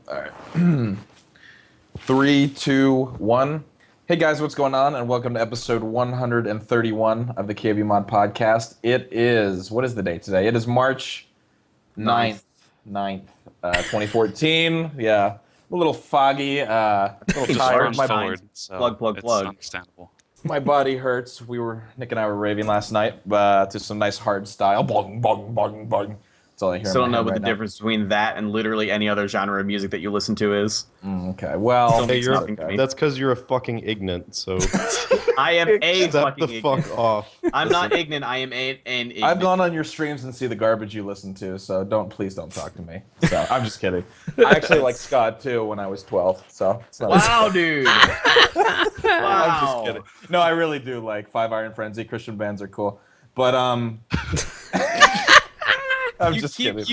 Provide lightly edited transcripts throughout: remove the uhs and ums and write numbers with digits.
All right. 3, 2, 1. Hey guys, what's going on? And welcome to episode 131 of the KBMOD podcast. What is the date today? It is March 9th, 2014. Yeah, a little foggy, a little Just tired. runs forward, so it's understandable. My body hurts. Nick and I were raving last night to some nice hard style. Bong, bong, bong, bong. That's all I hear. Still don't know in my what head the right difference between that and literally any other genre of music that you listen to is. Okay, well, Hey, okay. That's because you're a fucking ignorant, so I am a step fucking the ignorant. fuck off. I'm not ignorant. I am an ignorant. I've gone on your streams and see the garbage you listen to, so please don't talk to me. So I'm just kidding. I actually liked Scott too when I was 12, so it's not Wow, dude. Wow. I'm just kidding. No, I really do like Five Iron Frenzy. Christian bands are cool, but You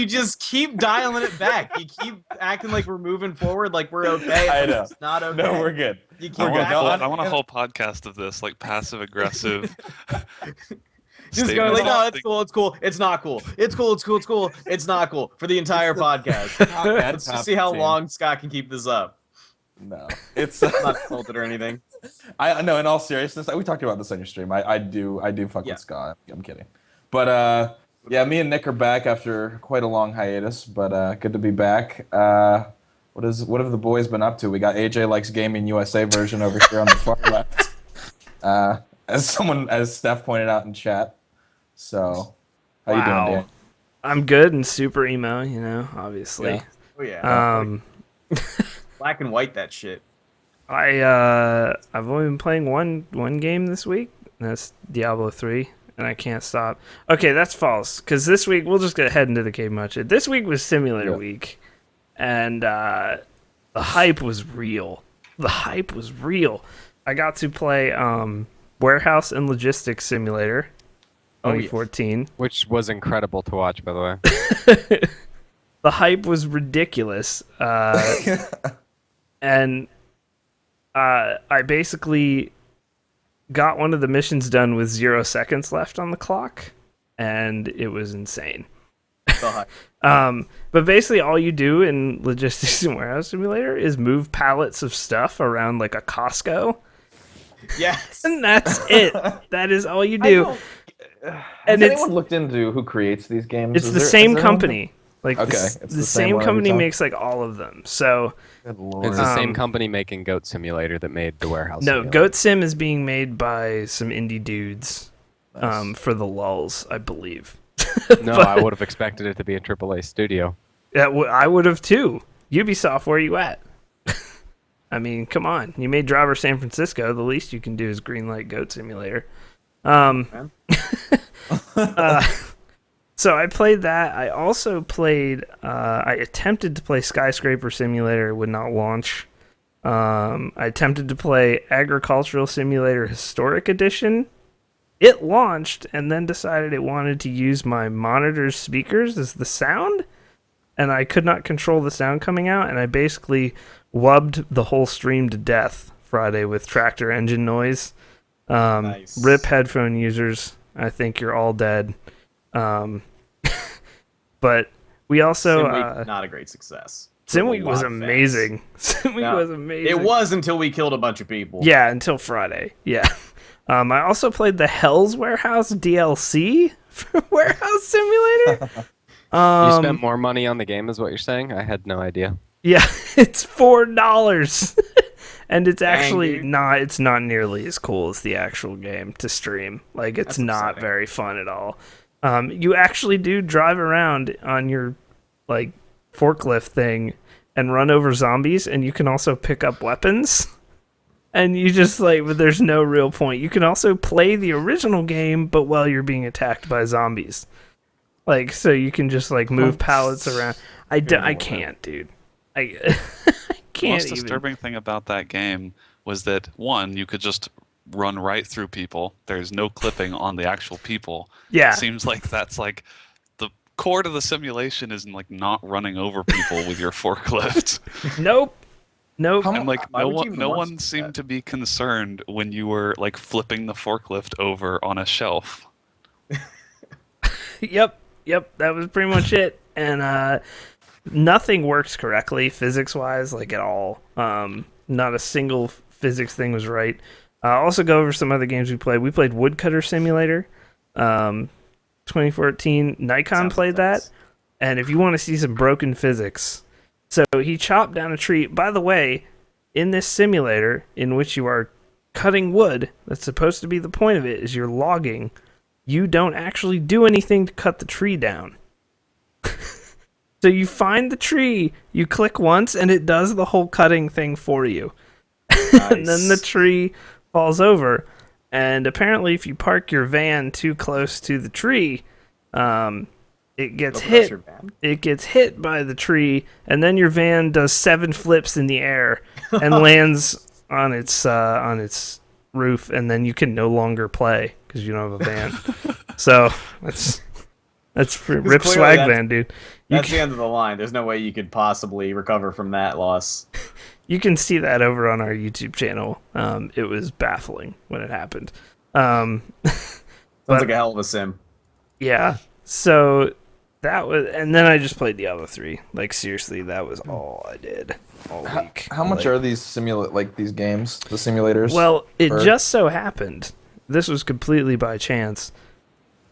just keep dialing it back. You keep acting like we're moving forward, like we're okay. I know. It's not okay. No, we're good. You keep We're good. acting No, like- I'm- I want a whole podcast of this, like passive aggressive. Just go like, no, it's cool, it's cool, it's not cool. It's cool, it's cool, it's cool, it's not cool for the entire podcast. Let's just see how long Scott can keep this up. No, it's I'm not insulted or anything. I know. In all seriousness, we talked about this on your stream. I do fuck with Scott. I'm kidding, but yeah, me and Nick are back after quite a long hiatus, but good to be back. What have the boys been up to? We got AJ Likes Gaming USA version over here on the far left, as Steph pointed out in chat. So, how you doing, Dan? I'm good and super emo, obviously. Yeah. Oh yeah. Um, Black and white that shit. I've only been playing one game this week, and that's Diablo III, and I can't stop. Okay, that's false, because this week, we'll just get ahead into the KBMOD. This week was Simulator Week, and the hype was real. I got to play Warehouse and Logistics Simulator 2014. Which was incredible to watch, by the way. The hype was ridiculous. And I basically got one of the missions done with 0 seconds left on the clock, and it was insane. But basically all you do in Logistics and Warehouse Simulator is move pallets of stuff around like a Costco. Yes. And that's it. That is all you do. And has anyone looked into who creates these games? It's the same company. Like Okay, the same company makes like all of them. So Good lord. It's the same company making Goat Simulator that made the Warehouse. no, Simulator. Goat Sim is being made by some indie dudes Nice. for the lulz, I believe. No, I would have expected it to be a AAA studio. Yeah, I would have too. Ubisoft, where you at? I mean, come on. You made Driver San Francisco. The least you can do is greenlight Goat Simulator. So I played that. I also played. I attempted to play Skyscraper Simulator. It would not launch. I attempted to play Agricultural Simulator Historic Edition. It launched and then decided it wanted to use my monitor's speakers as the sound, and I could not control the sound coming out, and I basically wubbed the whole stream to death Friday with tractor engine noise. Nice. Rip headphone users. I think you're all dead. But we also Simweek, not a great success. Simweek was Lot of amazing. Simweek Yeah. was amazing. It was until we killed a bunch of people. Yeah, until Friday. Yeah. I also played the Hell's Warehouse DLC for Warehouse Simulator. You spent more money on the game, is what you're saying? I had no idea. Yeah, it's $4. And it's actually dude. not. It's not nearly as cool as the actual game to stream. Like, it's That's not upsetting. very fun at all. You actually do drive around on your like forklift thing and run over zombies, and you can also pick up weapons. And you just but there's no real point. You can also play the original game, but while you're being attacked by zombies. Like, so you can just move pallets around. I can't, dude. I The can't most even. disturbing thing about that game was that, one, you could just run right through people. There's no clipping on the actual people. Yeah. It seems like that's the core to the simulation is not running over people with your forklift. Nope. And Why no would you even one want to do seemed that? to be concerned when you were flipping the forklift over on a shelf. Yep, that was pretty much it. And nothing works correctly physics-wise, like at all. Not a single physics thing was right. I'll also go over some other games we played. We played Woodcutter Simulator, 2014. Nikon played that. And if you want to see some broken physics, so he chopped down a tree. By the way, in this simulator in which you are cutting wood, that's supposed to be the point of it, is you're logging. You don't actually do anything to cut the tree down. So you find the tree, you click once, and it does the whole cutting thing for you. Nice. And then the tree falls over. And apparently if you park your van too close to the tree, it gets hit. It gets hit by the tree, and then your van does 7 flips in the air and lands on its roof, and then you can no longer play because you don't have a van. So that's rip swag van, dude. That's the end of the line. There's no way you could possibly recover from that loss. You can see that over on our YouTube channel. It was baffling when it happened. Sounds like a hell of a sim. Yeah. So that was, and then I just played Diablo 3. Like seriously, that was all I did all week. How much are these these games, the simulators? Well, it just so happened. This was completely by chance.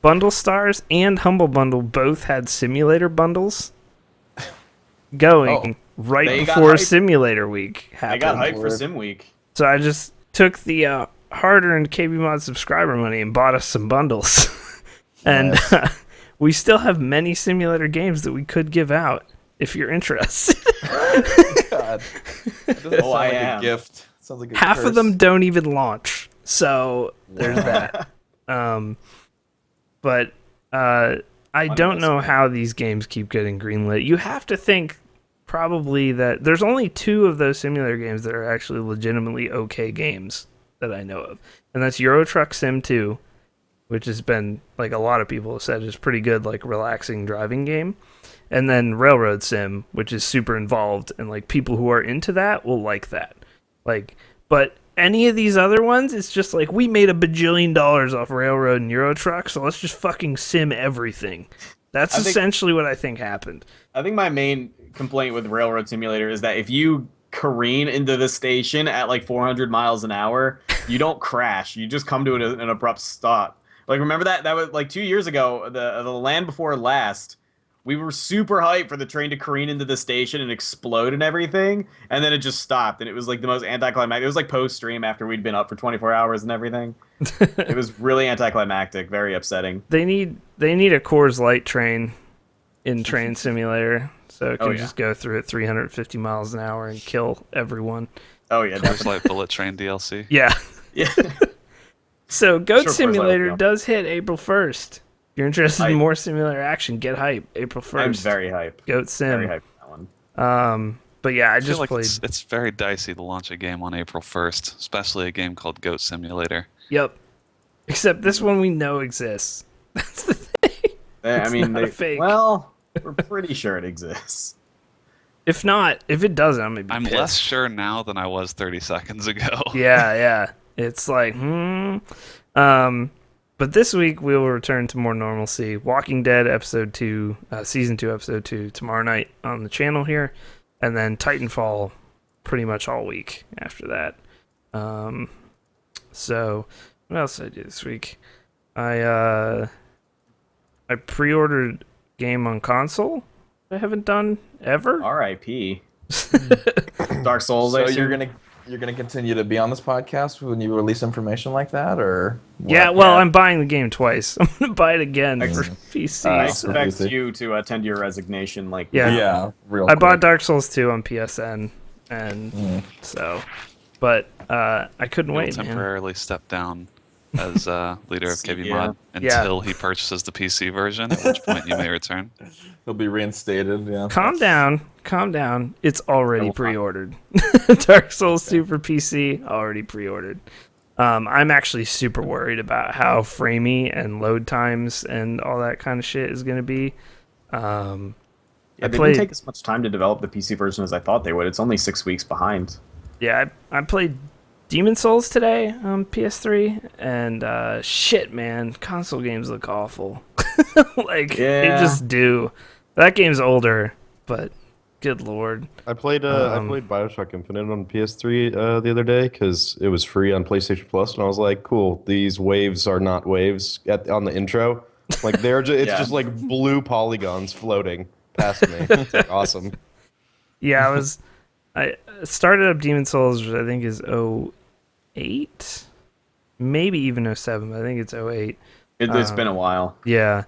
Bundle Stars and Humble Bundle both had simulator bundles going right before Simulator Week happened. I got hyped for Sim Week. So I just took the hard-earned KBMOD subscriber money and bought us some bundles. And we still have many simulator games that we could give out if you're interested. God. I am. A gift. Sounds like a Half curse. of them don't even launch. So there's that. But I don't know how these games keep getting greenlit. You have to think probably that there's only 2 of those simulator games that are actually legitimately okay games that I know of. And that's Euro Truck Sim 2, which has been, like a lot of people have said, is pretty good, like relaxing driving game. And then Railroad Sim, which is super involved, and like people who are into that will like that. Like, but any of these other ones, it's just like, we made $1 bajillion off Railroad and Euro Truck, so let's just fucking sim everything. That's essentially what I think happened. I think my main complaint with Railroad Simulator is that if you careen into the station at like 400 miles an hour, you don't crash. You just come to an abrupt stop. Like, remember that was like 2 years ago, the Land Before Last. We were super hyped for the train to careen into the station and explode and everything, and then it just stopped, and it was like the most anticlimactic. It was like post-stream after we'd been up for 24 hours and everything. It was really anticlimactic, very upsetting. They need a Coors Light train in Train Simulator, so it can just go through at 350 miles an hour and kill everyone. Oh yeah, Coors Light Bullet Train DLC. Yeah. Yeah. So Goat Simulator does hit April 1st. If you're interested in more simulator action, get hype. April 1st. I'm very hyped. Goat Sim. Very hyped for that one. But yeah, I feel just like played. It's very dicey to launch a game on April 1st, especially a game called Goat Simulator. Yep. Except this one we know exists. That's the thing. I mean, not a fake. Well, we're pretty sure it exists. If not, if it doesn't, I'm I'm less sure now than I was 30 seconds ago. Yeah. It's like, But this week we will return to more normalcy. Walking Dead episode 2, season 2 episode 2 tomorrow night on the channel here, and then Titanfall pretty much all week after that. So what else did I do this week? I pre-ordered game on console. I haven't done ever. R.I.P. Dark Souls. So you're gonna continue to be on this podcast when you release information like that, or what? Yeah, well, I'm buying the game twice. I'm gonna buy it again for PC. I expect you to attend your resignation. Like, real. I bought Dark Souls 2 on PSN, and but I couldn't wait. Temporarily step down as leader of KBMOD until he purchases the PC version. At which point you may return. He'll be reinstated. Yeah. Calm down. It's already pre-ordered. Dark Souls 2 for PC already pre-ordered. I'm actually super worried about how framey and load times and all that kind of shit is going to be. They didn't take as much time to develop the PC version as I thought they would. It's only 6 weeks behind. Yeah, I played Demon Souls today on PS3, and shit, man, console games look awful. They just do. That game's older, but Good lord. I played Bioshock Infinite on PS3 the other day because it was free on PlayStation Plus, and I was like, cool, these waves are not waves on the intro. Like it's Yeah. just like blue polygons floating past me. It's like awesome. Yeah, I started up Demon Souls, which I think is 08, maybe even 07. But I think it's 08. It's been a while. Yeah,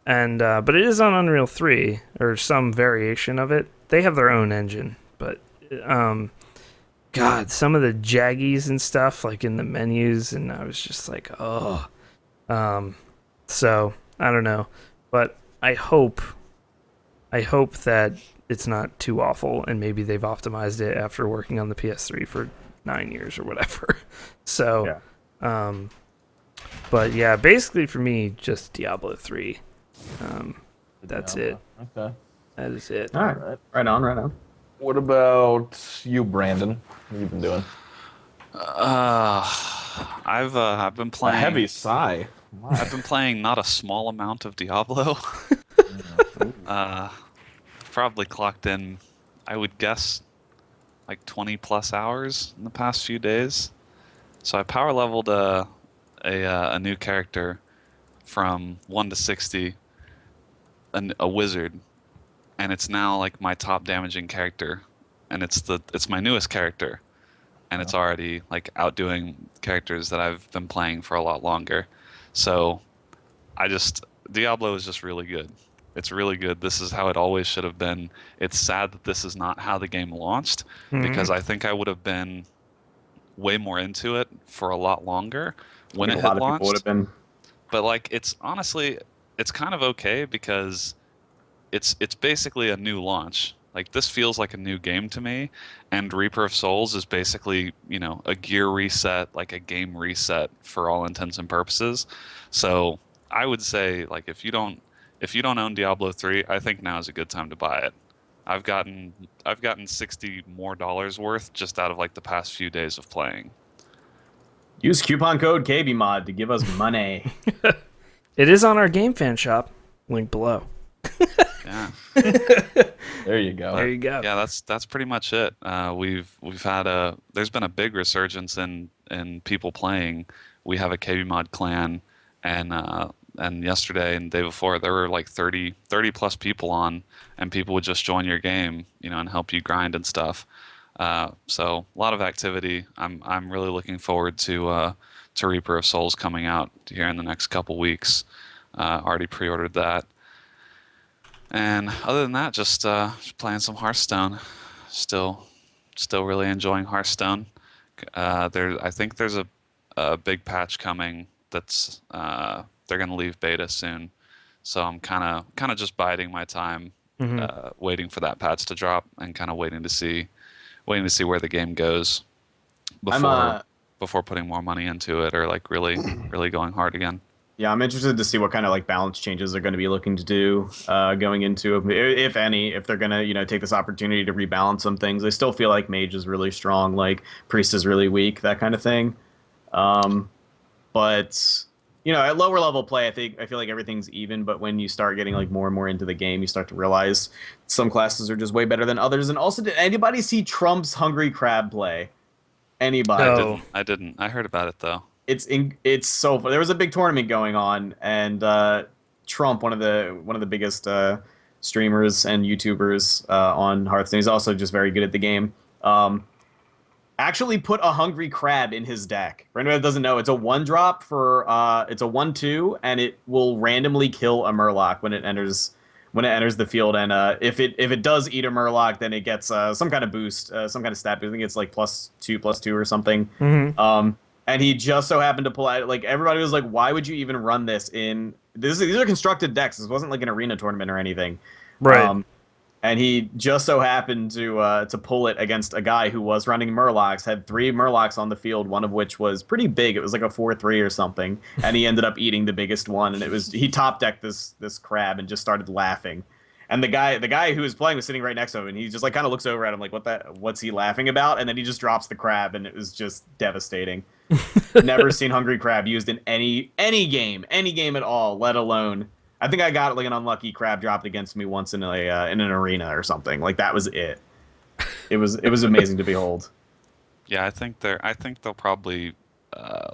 and but it is on Unreal 3 or some variation of it. They have their own engine, but God, some of the jaggies and stuff like in the menus, and I was just like, oh. So I don't know, but I hope that it's not too awful, and maybe they've optimized it after working on the PS3 for 9 years or whatever. So, Yeah. But yeah, basically for me, just Diablo 3. That's it. Okay. That is it. All right. Right on. What about you, Brandon? What have you been doing? I've been A playing. heavy sigh. I've been playing not a small amount of Diablo. Probably clocked in, I would guess, like 20 plus hours in the past few days. So I power leveled a new character from 1 to 60, a wizard, and it's now like my top damaging character, and it's my newest character, and it's already like outdoing characters that I've been playing for a lot longer. So Diablo is just really good. It's really good. This is how it always should have been. It's sad that this is not how the game launched, because I think I would have been way more into it for a lot longer when it a had lot of people would launched. have been. But like, it's honestly, it's kind of okay because it's basically a new launch. Like, this feels like a new game to me, and Reaper of Souls is basically, a gear reset, like a game reset for all intents and purposes. So I would say, like, if you don't own Diablo 3, I think now is a good time to buy it. I've gotten $60 more worth just out of like the past few days of playing. Use coupon code KBMOD to give us money. It is on our Game Fan shop. Link below. Yeah. There you go. There you go. Yeah, that's pretty much it. We've had there's been a big resurgence in people playing. We have a KBMOD clan, and yesterday and the day before there were like 30 plus people on, and people would just join your game, and help you grind and stuff. So a lot of activity. I'm really looking forward to Reaper of Souls coming out here in the next couple weeks. Already pre-ordered that. And other than that, just playing some Hearthstone. Still really enjoying Hearthstone. I think there's a big patch coming that's they're gonna leave beta soon, so I'm kind of just biding my time, waiting for that patch to drop, and kind of waiting to see where the game goes before putting more money into it, or like really going hard again. Yeah, I'm interested to see what kind of like balance changes they're going to be looking to do going into, if any, if they're going to take this opportunity to rebalance some things. I still feel like Mage is really strong, like Priest is really weak, that kind of thing. But at lower level play, I feel like everything's even. But when you start getting like more and more into the game, you start to realize some classes are just way better than others. And also, did anybody see Trump's Hungry Crab play? Anybody? No. I didn't. I heard about it though. It's so fun. There was a big tournament going on, and Trump, one of the biggest streamers and YouTubers on Hearthstone, he's also just very good at the game. Actually put a Hungry Crab in his deck. For anyone that doesn't know, it's a 1-drop for it's a 1/2, and it will randomly kill a Murloc when it enters the field. And if it does eat a Murloc, then it gets some kind of boost, some kind of stat boost. I think it's like +2 or something. And he just so happened to pull out, like, everybody was like, why would you even run this in these are constructed decks. This wasn't like an arena tournament or anything. Right. And he just so happened to pull it against a guy who was running Murlocs, had 3 Murlocs on the field, one of which was pretty big. It was like a 4/3 or something. And he ended up eating the biggest one, and he top decked this crab and just started laughing. And the guy who was playing was sitting right next to him, and he just like kind of looks over at him like, what's he laughing about? And then he just drops the crab, and it was just devastating. Never seen Hungry Crab used in any game at all, let alone I think I got like an unlucky crab dropped against me once in an arena or something. Like that was it. It was amazing to behold. Yeah, I think they'll probably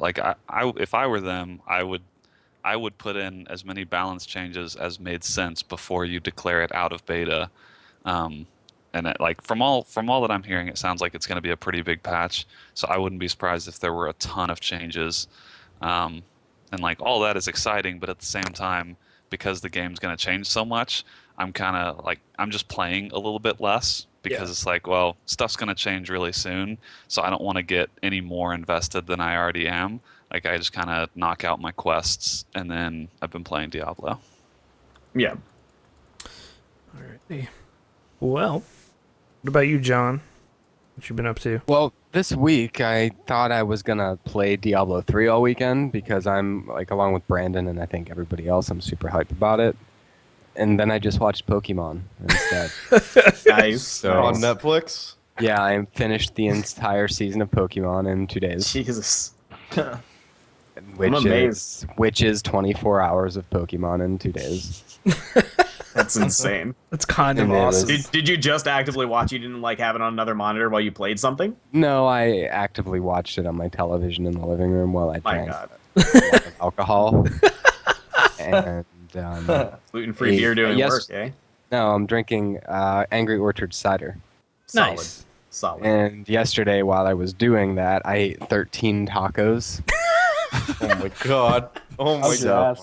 like if I were them, I would put in as many balance changes as made sense before you declare it out of beta. And like from all that I'm hearing, it sounds like it's going to be a pretty big patch. So I wouldn't be surprised if there were a ton of changes. And like all that is exciting, but at the same time, because the game's going to change so much, I'm kind of like I'm just playing a little bit less because it's like, well, stuff's going to change really soon, so I don't want to get any more invested than I already am. Like I just kind of knock out my quests, and then I've been playing Diablo. Yeah. Alrighty. Well, what about you, John? What you been up to? Well, this week I thought I was gonna play Diablo 3 all weekend because I'm like along with Brandon and I think everybody else, I'm super hyped about it. And then I just watched Pokemon instead. Nice. So On Netflix? yeah, I finished the entire season of Pokemon in 2 days, Jesus. which is 24 hours of Pokemon in 2 days. That's insane. That's kind of And it awesome. was- Did you just actively watch? You didn't like have it on another monitor while you played something? No, I actively watched it on my television in the living room while I My drank God. a lot of alcohol. And Gluten-free beer doing yes. work, eh? no, I'm drinking Angry Orchard cider. Solid. Nice. Solid. And yesterday, while I was doing that, I ate 13 tacos. Oh my god. Oh my god.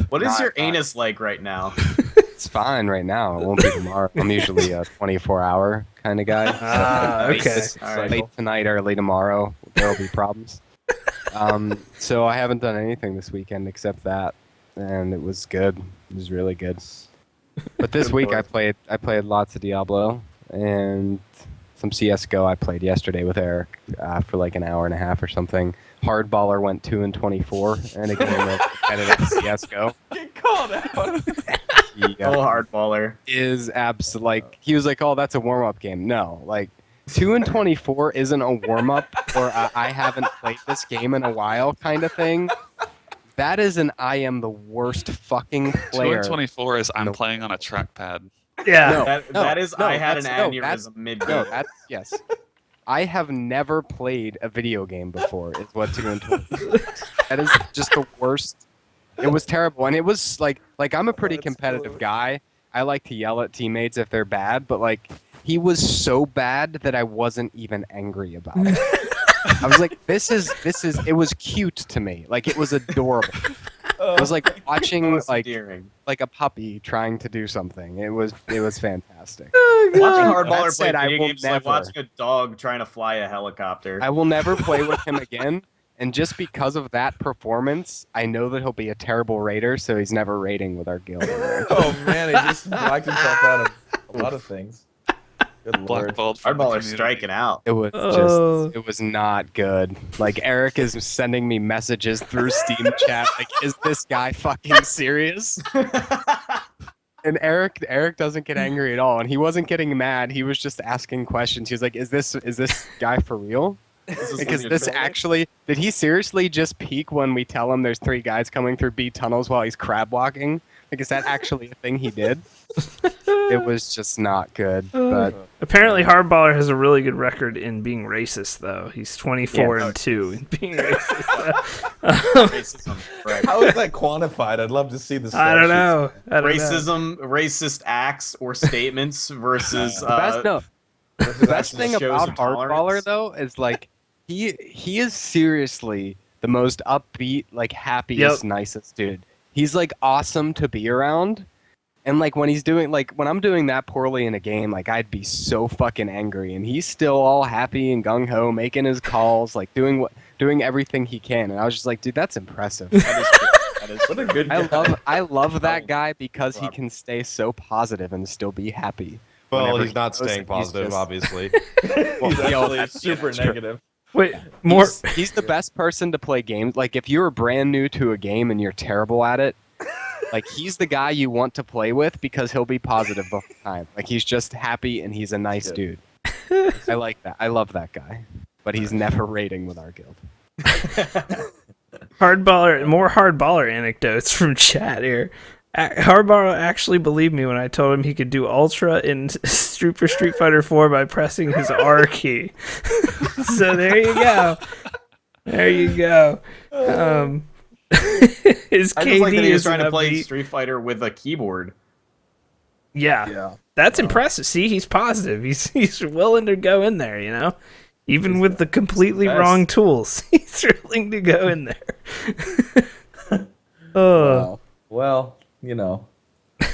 What is Not- your anus like right now? It's fine right now. It won't be tomorrow. I'm usually a 24-hour kind of guy. Ah, Late okay. this- All right. Late tonight, early tomorrow, there will be problems. So I haven't done anything this weekend except that, and it was good. It was really good. But this Good week lord. I played lots of Diablo and some CS:GO. I played yesterday with Eric for like an hour and a half or something. Hardballer went 2-24 in a game of competitive CS:GO. Get called out. He, Oh, hardballer. is like he was like, oh, that's a warm-up game. No, like 2-24 isn't a warm-up or I haven't played this game in a while kind of thing. That is an I am the worst fucking 2 player. and 24 is I'm No. playing on a trackpad. Yeah. No. That is I had an that's- no, that's- aneurysm mid No, that's yes. I have never played a video game before. Is what 2-24. That is just the worst. It was terrible, and it was like I'm a pretty competitive guy. I like to yell at teammates if they're bad, but like he was so bad that I wasn't even angry about it. I was like, this is. It was cute to me. Like it was adorable. It was like watching Most like endearing. a puppy trying to do something. It was fantastic. Watching That hardballer play said, I video will games is like never- watching a dog trying to fly a helicopter. I will never play with him again. And just because of that performance, I know that he'll be a terrible raider, so he's never raiding with our guild. Oh man, he just blacked himself out of a lot of things. Good lord. Blackballed from the Hardballer community. striking out. It was Oh. just, it was not good. Like Eric is sending me messages through Steam chat, like, is this guy fucking serious? And Eric doesn't get angry at all, and he wasn't getting mad. He was just asking questions. He was like, "Is this guy for real? Because this actually did he seriously just peek when we tell him there's 3 guys coming through B tunnels while he's crab walking? Like, is that actually a thing he did?" It was just not good. But Apparently, Hardballer has a really good record in being racist, though. He's 24 Yeah. and 2 in being racist. Racism. Right. How is that quantified? I'd love to see the. I don't know. I don't know. Racism, racist acts or statements versus the best, no, Versus the best actually thing shows about of Hardballer tolerance. though is like he is seriously the most upbeat, like happiest, Yep. nicest dude. He's like awesome to be around. And like when he's doing when I'm doing that poorly in a game, like I'd be so fucking angry, and he's still all happy and gung ho, making his calls, like doing everything he can. And I was just like, dude, that's impressive. That is true. That is What a good guy. I love that guy because he Rob. can stay so positive and still be happy. Well, whenever he's he not knows staying that he's positive, just- obviously. He's actually that's- super that's true. negative. Wait, more. He's the best person to play games. Like if you're brand new to a game and you're terrible at it, like he's the guy you want to play with because he'll be positive the whole time. Like he's just happy and he's a nice dude. I like that. I love that guy. But he's never raiding with our guild. More hardballer anecdotes from chat here. Hardball actually believed me when I told him he could do Ultra in Super Street Fighter 4 by pressing his R key. So there you go. There you go. His I KD just like that he was is trying to play upbeat. Street Fighter with a keyboard. Yeah. That's impressive. See, he's positive. He's willing to go in there, you know? Even with the completely best. wrong tools. He's willing to go in there. Wow. Well, you know. I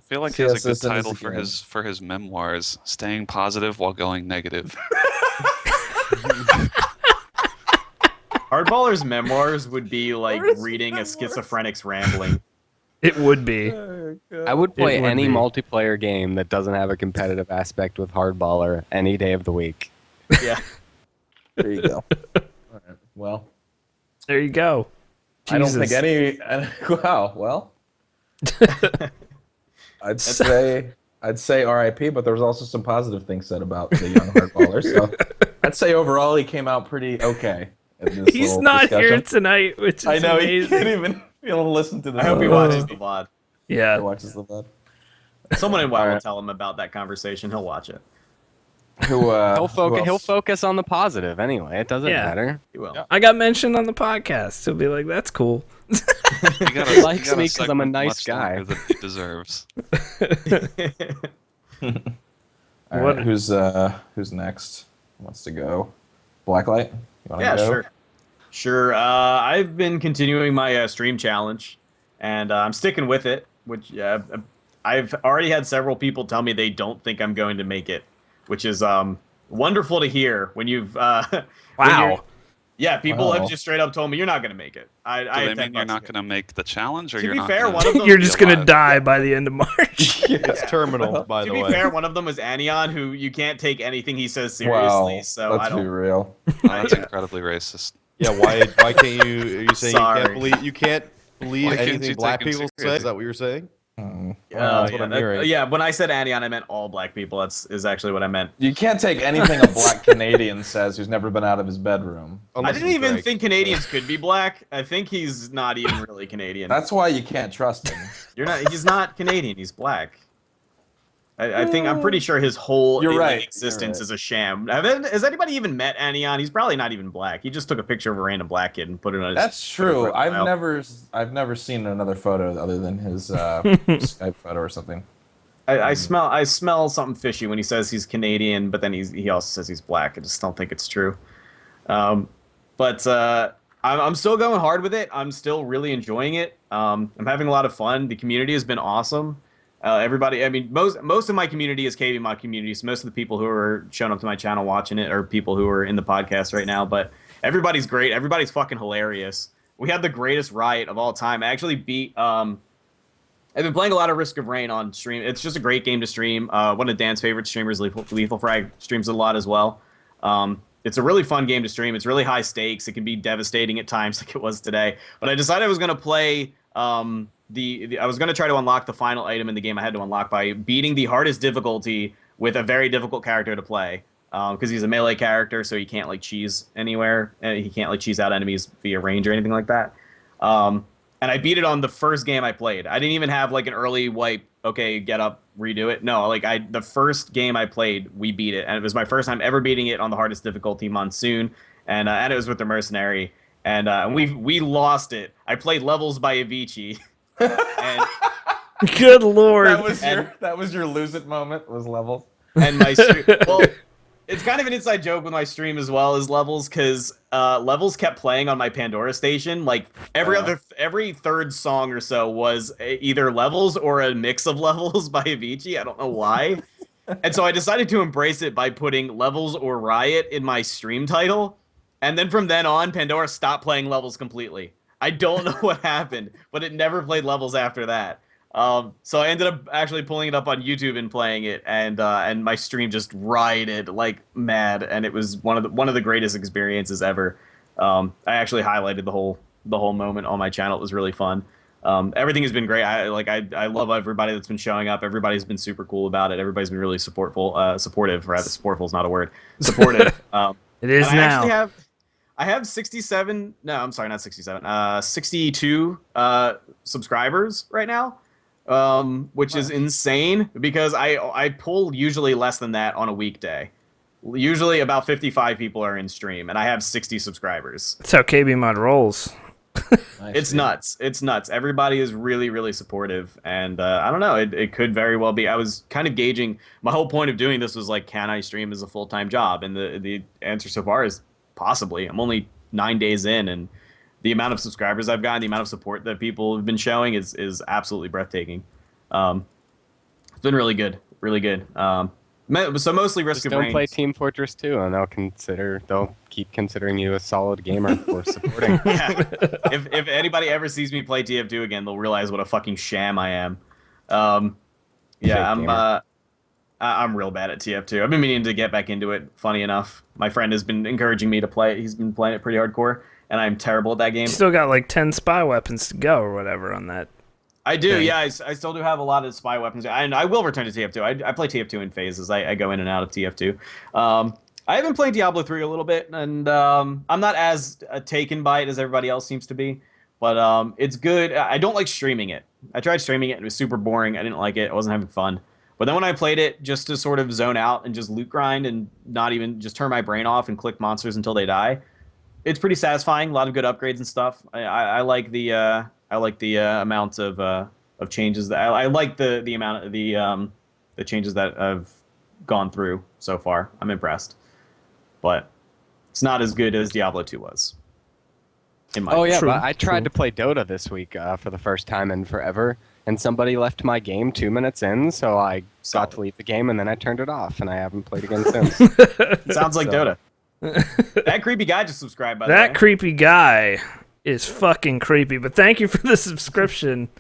feel like he has a good CSS in title his for game. his memoirs: "Staying Positive While Going Negative." Hardballer's memoirs would be like Where's reading memoirs? a schizophrenic's rambling. It would be. I would play It would any be. multiplayer game that doesn't have a competitive aspect with Hardballer any day of the week. Yeah. There you go. All right. Well, There you go. I don't think Jesus. any. Wow. Well, I'd say R.I.P. But there was also some positive things said about the young hardballer. So I'd say overall he came out pretty okay. In this He's little not discussion. here tonight, which is I know he amazing. can't even be able to listen to this. I hope he watches the VOD. He Yeah. watches the VOD. Someone in WoW will Alright. tell him about that conversation. He'll watch it. Who? He'll focus on the positive anyway. It doesn't Yeah. matter. He will. Yeah. I got mentioned on the podcast. He'll be like, that's cool. He He likes me 'cause I'm a nice guy. Than he deserves. All right, What- who's next? Who wants to go? Blacklight? You wanna Yeah, go? sure. Sure. I've been continuing my stream challenge, and I'm sticking with it. Which I've already had several people tell me they don't think I'm going to make it, which is wonderful to hear. When you've Wow. yeah, people Wow. have just straight up told me you're not going to make it. I Do have they 10 mean you're bucks not to going to make the challenge, or To you're be not fair, gonna one of them- You're just going to alive? die by the end of March. It's terminal, by To the be way. fair, one of them was Anion, who you can't take anything he says seriously. Wow, So let's I don't. be real. Oh, that's incredibly racist. Yeah, why can't you? Are you saying Sorry. you can't believe Why can't anything you black take him people say? seriously? Is that what you're saying? Mm. That's what I'm hearing. Yeah, when I said Anion, I meant all black people. Is actually what I meant. You can't take anything a black Canadian says who's never been out of his bedroom. I Unless didn't it's even Drake. think Canadians could be black. I think he's not even really Canadian. That's why you can't trust him. He's not Canadian. He's black. I'm pretty sure his whole You're alien right, existence you're right. is a sham. Has anybody even met Anion? He's probably not even black. He just took a picture of a random black kid and put it on his. That's true. profile. I've never seen another photo other than his Skype photo or something. I smell something fishy when he says he's Canadian, but then he also says he's black. I just don't think it's true. But I'm still going hard with it. I'm still really enjoying it. I'm having a lot of fun. The community has been awesome. Everybody, I mean, most of my community is KBMOD community. So most of the people who are showing up to my channel watching it are people who are in the podcast right now. But everybody's great. Everybody's fucking hilarious. We had the greatest riot of all time. I actually beat. I've been playing a lot of Risk of Rain on stream. It's just a great game to stream. One of Dan's favorite streamers, Lethal Frag, streams it a lot as well. It's a really fun game to stream. It's really high stakes. It can be devastating at times, like it was today. But I decided I was going to play. I was going to try to unlock the final item in the game I had to unlock by beating the hardest difficulty with a very difficult character to play. Because he's a melee character, so he can't like cheese anywhere. He can't like cheese out enemies via range or anything like that. And I beat it on the first game I played. I didn't even have like an early wipe. Okay, get up, redo it. No, like the first game I played, we beat it, and it was my first time ever beating it on the hardest difficulty, Monsoon, and it was with the mercenary, and we lost it. I played levels by Avicii, and Good lord. That was your lose it moment, was levels. and my stream. Well, it's kind of an inside joke with my stream as well as levels, because levels kept playing on my Pandora station. Like every third song or so was either levels or a mix of levels by Avicii. I don't know why. And so I decided to embrace it by putting levels or riot in my stream title. And then from then on, Pandora stopped playing levels completely. I don't know what happened, but it never played levels after that. So I ended up actually pulling it up on YouTube and playing it, and my stream just rioted like mad, and it was one of the greatest experiences ever. I actually highlighted the whole moment on my channel. It was really fun. Everything has been great. I love everybody that's been showing up. Everybody's been super cool about it. Everybody's been really supportive. Rather, supportful is not a word. Supportive. It is and now. I have 67. No, I'm sorry, not 67. 62 subscribers right now. which is insane because I pull usually less than that on a weekday. Usually about 55 people are in stream, and I have 60 subscribers. That's how KBMOD rolls. Nice, It's dude. nuts. It's nuts. Everybody is really, really supportive, and I don't know. It could very well be. I was kind of gauging. My whole point of doing this was like, can I stream as a full-time job? And the answer so far is possibly. I'm only 9 days in, and the amount of subscribers I've gotten, the amount of support that people have been showing is absolutely breathtaking. It's been really good, really good. So mostly Risk Just of don't Rain. play Team Fortress 2, and they'll keep considering you a solid gamer for supporting. Yeah. If anybody ever sees me play TF2 again, they'll realize what a fucking sham I am. Fake I'm gamer. I'm real bad at TF2. I've been meaning to get back into it. Funny enough, my friend has been encouraging me to play it. He's been playing it pretty hardcore, and I'm terrible at that game. Still got like 10 spy weapons to go or whatever on that. I do, thing. yeah. I still do have a lot of spy weapons, and I will return to TF2. I play TF2 in phases. I go in and out of TF2. I have been playing Diablo 3 a little bit, and I'm not as taken by it as everybody else seems to be. But it's good. I don't like streaming it. I tried streaming it, and it was super boring. I didn't like it. I wasn't having fun. But then when I played it just to sort of zone out and just loot grind and not even just turn my brain off and click monsters until they die, it's pretty satisfying. A lot of good upgrades and stuff. I like the amount of changes that I like the amount of the changes that I've gone through so far. I'm impressed, but it's not as good as Diablo 2 was. In my Oh yeah, True, but I tried true. to play Dota this week for the first time in forever, and somebody left my game 2 minutes in, so I got to leave the game, and then I turned it off, and I haven't played again since. It sounds like So- Dota. That creepy guy just subscribed, by the That way. creepy guy is fucking creepy, but thank you for the subscription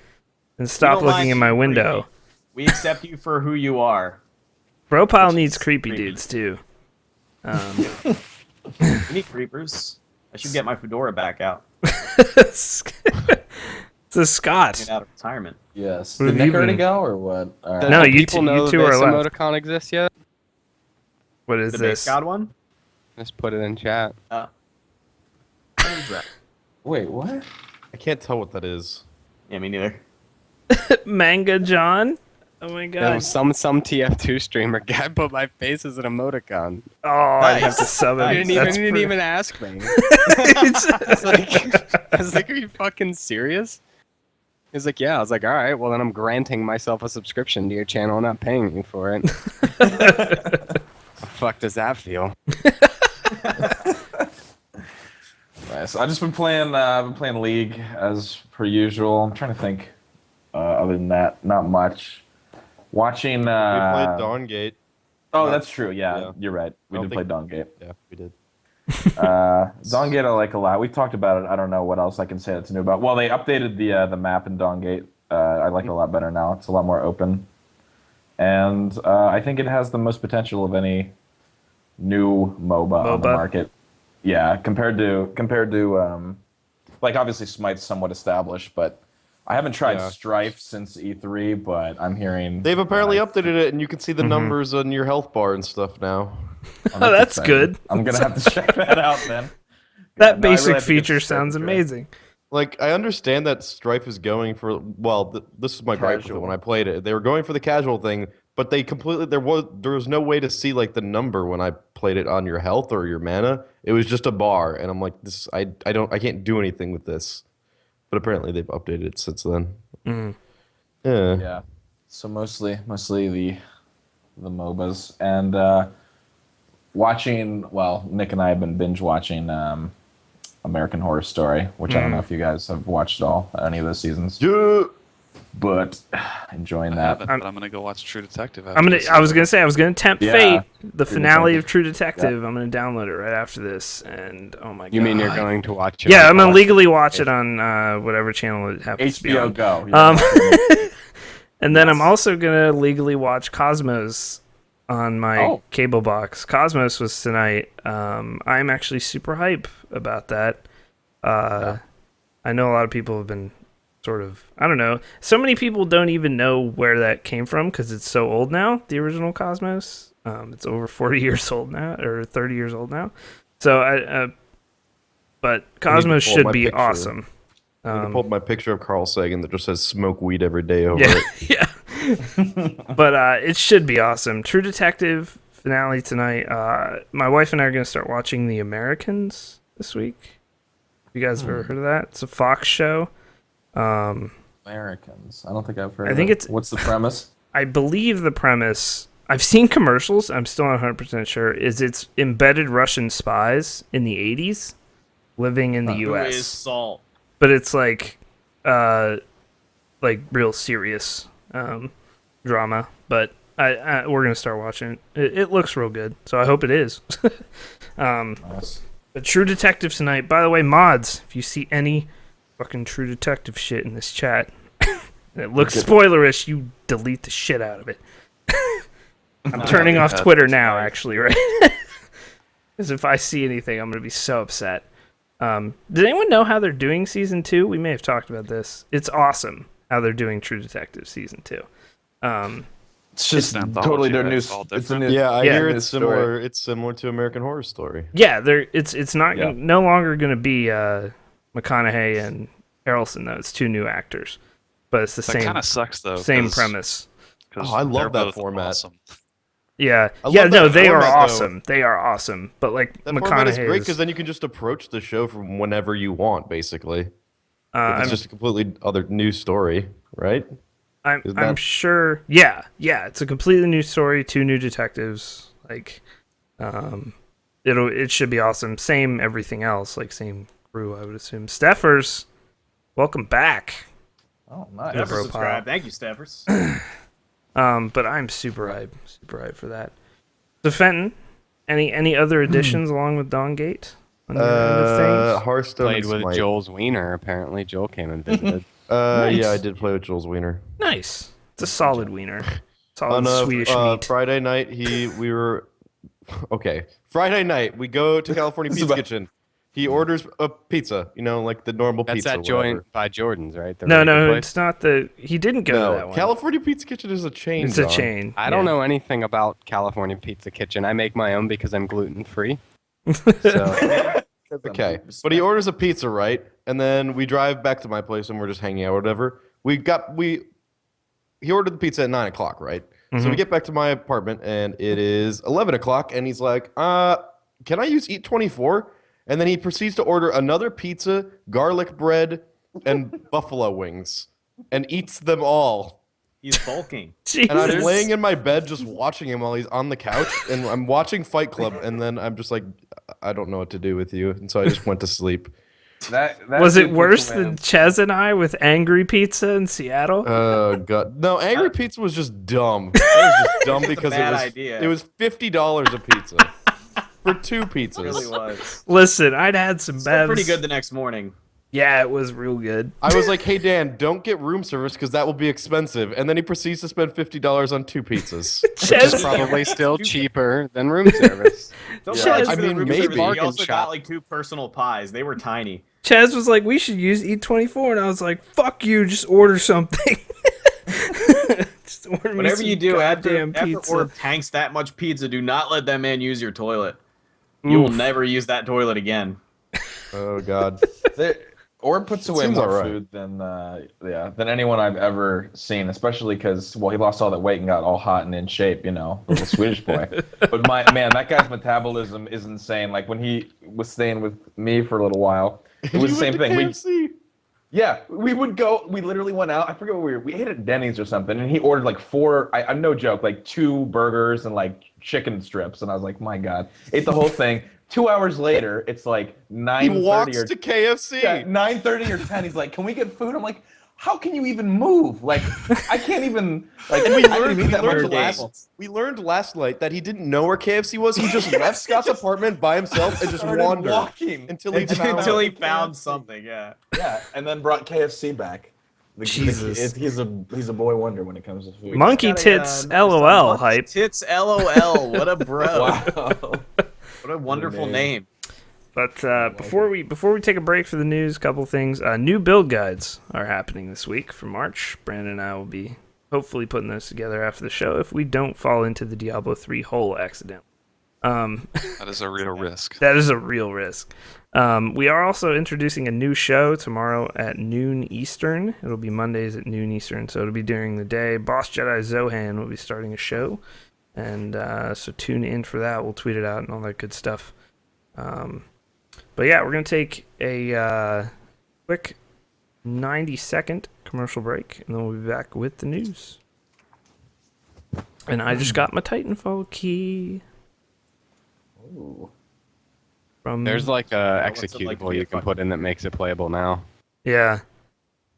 and stop don't mind looking in my being window. creepy. We accept you for who you are. Bropile Which needs is creepy creepy. dudes too. We need creepers. I should get my fedora back out. It's a Scott. Get out of retirement. Yes. What Did have you Nick already been- go or what? All right. No, Do you people two- you know two that are this left. emoticon exists yet? What is The this? base god one? Just put it in chat. What is that? Wait, what? I can't tell what that is. Yeah, me neither. Manga John? Oh my No, god. some TF2 streamer guy put my face as an emoticon. Oh, I'd have Nice. to sub him. He didn't That's even, pretty- even ask me. It's- I was like, are you fucking serious? He's like, yeah. I was like, all right, well then I'm granting myself a subscription to your channel, not paying you for it. The fuck does that feel? Nice. I've just been playing. I've been playing League as per usual. I'm trying to think. Other than that, not much. Watching. We played Dawngate. Oh, that's true. Yeah, Yeah. you're right. We I did don't play think- Dawngate. Yeah, we did. Dawngate I like a lot. We've talked about it. I don't know what else I can say that's new about. Well, they updated the map in Dawngate. I like it a lot better now. It's a lot more open, and I think it has the most potential of any new MOBA on the MOBA? market. Yeah, compared to like obviously Smite's somewhat established, but I haven't tried Yeah. Strife since E3, but I'm hearing They've apparently I- updated it, and you can see the numbers on your health bar and stuff now. Oh, that's exciting. good. I'm gonna have to check that out then. that Yeah, no, I really basic have to get feature Strife sounds to it. amazing. Like, I understand that Strife is going for, well, this is my gripe with it Casual. when I played it. They were going for the casual thing, but they completely, there was no way to see, like, the number when I played it on your health or your mana. It was just a bar, and I'm like, I can't do anything with this. But apparently they've updated it since then. Yeah. Yeah. So mostly the MOBAs and watching. Well, Nick and I have been binge watching American Horror Story, which I don't know if you guys have watched any of those seasons. Yeah. But enjoying I that. haven't, but I'm gonna go watch True Detective. I was gonna say I was gonna tempt Yeah. fate. The finale Detective. of True Detective. I'm gonna download it right after this, and oh my god. You mean you're going to watch it? Yeah, on I'm gonna Twitch? legally watch it on whatever channel it happens to be HBO on. Go. And then I'm also gonna legally watch Cosmos on my Oh. cable box. Cosmos was tonight. I'm actually super hype about that. I know a lot of people have been sort of, I don't know. So many people don't even know where that came from because it's so old now. The original Cosmos. It's over 40 years old now, or 30 years old now. So but Cosmos pull up should my be picture. awesome. I'm gonna pull up my picture of Carl Sagan that just says "smoke weed every day" over Yeah, it. yeah. But it should be awesome. True Detective finale tonight. My wife and I are gonna start watching The Americans this week. You guys have ever heard of that? It's a Fox show. Americans. I don't think I've heard. I think of it. it's- What's the premise? I believe the premise. I've seen commercials. I'm still not 100% sure. Is it's embedded Russian spies in the 80s living in the Who is U.S. Salt? But it's like real serious drama. But we're gonna start watching it. It looks real good, so I hope it is. Nice. But True Detective tonight. By the way, mods, if you see any fucking True Detective shit in this chat, and it looks spoilerish, you delete the shit out of it. I'm turning off Twitter now, actually, right? Because if I see anything, I'm gonna be so upset. Did anyone know how they're doing season 2? We may have talked about this. It's awesome how they're doing True Detective season 2. It's just an anthology, totally their right? new. It's all It's a different. new. Yeah, I Yeah, hear new it's story. similar. It's similar to American Horror Story. Yeah, it's not Yeah. no longer gonna be McConaughey and Harrelson though. It's 2 new actors, but it's the That same kind of sucks though. same 'cause- premise. 'cause Oh, I love they're that both format. awesome. Yeah, I yeah, love no, that they are format, though. awesome. They are awesome. But like That format is McConaughey great because then you can just approach the show from whenever you want, basically. If it's I'm, just a completely other new story, right? I'm isn't I'm that- sure. Yeah, it's a completely new story. 2 new detectives. Like, it should be awesome. Same everything else. Like same crew, I would assume. Steffers, welcome back. Oh, nice. Yeah, Never bro, subscribe. pile. Thank you, Steffers. But I'm super hyped for that. So Fenton, any other additions along with Dawngate on your end of things? Hearthstone Played and with Smite. Joel's wiener. Apparently, Joel came and visited. Nice. Yeah, I did play with Jules Wiener. Nice. It's a solid wiener. Solid On Swedish meat. Friday night, we were okay. Friday night, we go to California This is Pizza about- Kitchen. He orders a pizza, like the normal That's pizza. that whatever. joint by Jordan's, right? The No, really good no, place? it's not the. He didn't go to that No, one. California Pizza Kitchen is a chain. It's a John. chain. I don't yeah. know anything about California Pizza Kitchen. I make my own because I'm gluten free. So Okay, but he orders a pizza, right? And then we drive back to my place and we're just hanging out, or whatever. He ordered the pizza at 9:00, right? So we get back to my apartment and it is 11:00, and he's like, "Can I use Eat 24?" And then he proceeds to order another pizza, garlic bread, and buffalo wings, and eats them all. He's bulking. Jesus. And I'm laying in my bed just watching him while he's on the couch, and I'm watching Fight Club, and then I'm just like, I don't know what to do with you, and so I just went to sleep. That Was dude it puts worse away- than Ches and I with Angry Pizza in Seattle? Oh god, no! Angry Pizza was just dumb. It was just dumb because bad it was idea. it was $50 a pizza for 2 pizzas. It really was. Listen, I'd had some Still bevs. pretty good the next morning. Yeah, it was real good. I was like, "Hey Dan, don't get room service because that will be expensive." And then he proceeds to spend $50 on 2 pizzas. Ches, probably still cheaper than room service. Don't Yeah, charge I for the mean, room maybe. service. He Bargain also shop. got like 2 personal pies. They were tiny. Ches was like, we should use Eat24, and I was like, fuck you, just order something. Just order me Whatever some you do after goddamn pizza. Orb tanks that much pizza, do not let that man use your toilet. You will Oof. never use that toilet again. Oh god. Orb puts away seems more alright. food than anyone I've ever seen, especially because he lost all that weight and got all hot and in shape, little Swedish boy. But that guy's metabolism is insane. Like when he was staying with me for a little while, it was the same thing. We would go. We literally went out. I forget what we ate at Denny's or something, and he ordered like 4. I'm no joke, like 2 burgers and like chicken strips, and I was like, my god, ate the whole thing. 2 hours later, it's like 9:30 He walks or to KFC. 9:30 or 10. He's like, "Can we get food?" I'm like, "How can you even move? Like, I can't even." Like, And I didn't eat that much we learned last night that he didn't know where KFC was. He just left Scott's apartment by himself and just Started wandered walking until he found Until he the found KFC. something, yeah. Yeah, and then brought KFC back. Jesus. He's a boy wonder when it comes to food. Monkey Got a, tits, uh, LOL Monkey hype. Tits, LOL. What a bro. Wow. What a wonderful name. name. But before we take a break for the news, a couple things. New build guides are happening this week for March. Brandon and I will be hopefully putting those together after the show if we don't fall into the Diablo 3 hole accidentally. That is a real risk. That is a real risk. We are also introducing a new show tomorrow at noon Eastern. It'll be Mondays at noon Eastern, so it'll be during the day. Boss Jedi Zohan will be starting a show, and so tune in for that. We'll tweet it out and all that good stuff. But yeah, we're going to take a quick 90-second commercial break, and then we'll be back with the news. And I just got my Titanfall key. Ooh. From There's like a what's it like to executable be a you can fucking- put in that makes it playable now. yeah.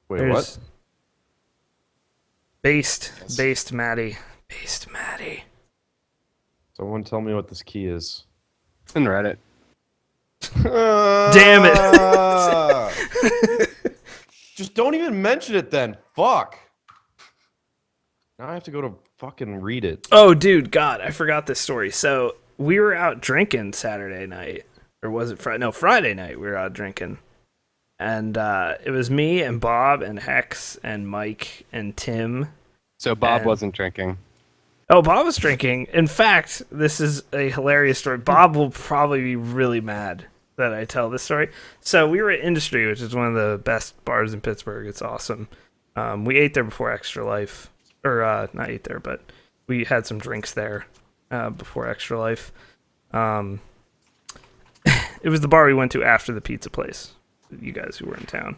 Wait, There's what? Based Maddie. Someone tell me what this key is. It's in Reddit. Damn it! Just don't even mention it then. Fuck. Now I have to go to fucking read it. Oh, dude, God, I forgot this story. So we were out drinking Saturday night, or was it Friday? No, Friday night we were out drinking, and it was me and Bob and Hex and Mike and Tim. So Bob And- wasn't drinking. Oh, Bob was drinking. In fact, this is a hilarious story. Bob will probably be really mad that I tell this story. So we were at Industry, which is one of the best bars in Pittsburgh. It's awesome. We ate there before Extra Life. Or, not ate there, but we had some drinks there before Extra Life. It was the bar we went to after the pizza place, you guys who were in town.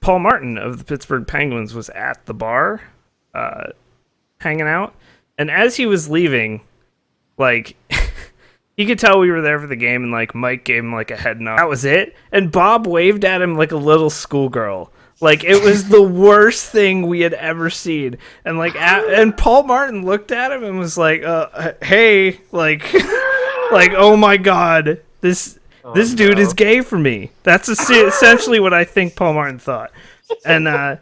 Paul Martin of the Pittsburgh Penguins was at the bar hanging out. And as he was leaving, like, you could tell we were there for the game, and, like, Mike gave him, like, a head nod. That was it. And Bob waved at him like a little schoolgirl. Like, it was the worst thing we had ever seen. And, like, and Paul Martin looked at him and was like, hey, like, like, oh my God, this dude is gay for me. That's essentially what I think Paul Martin thought. And,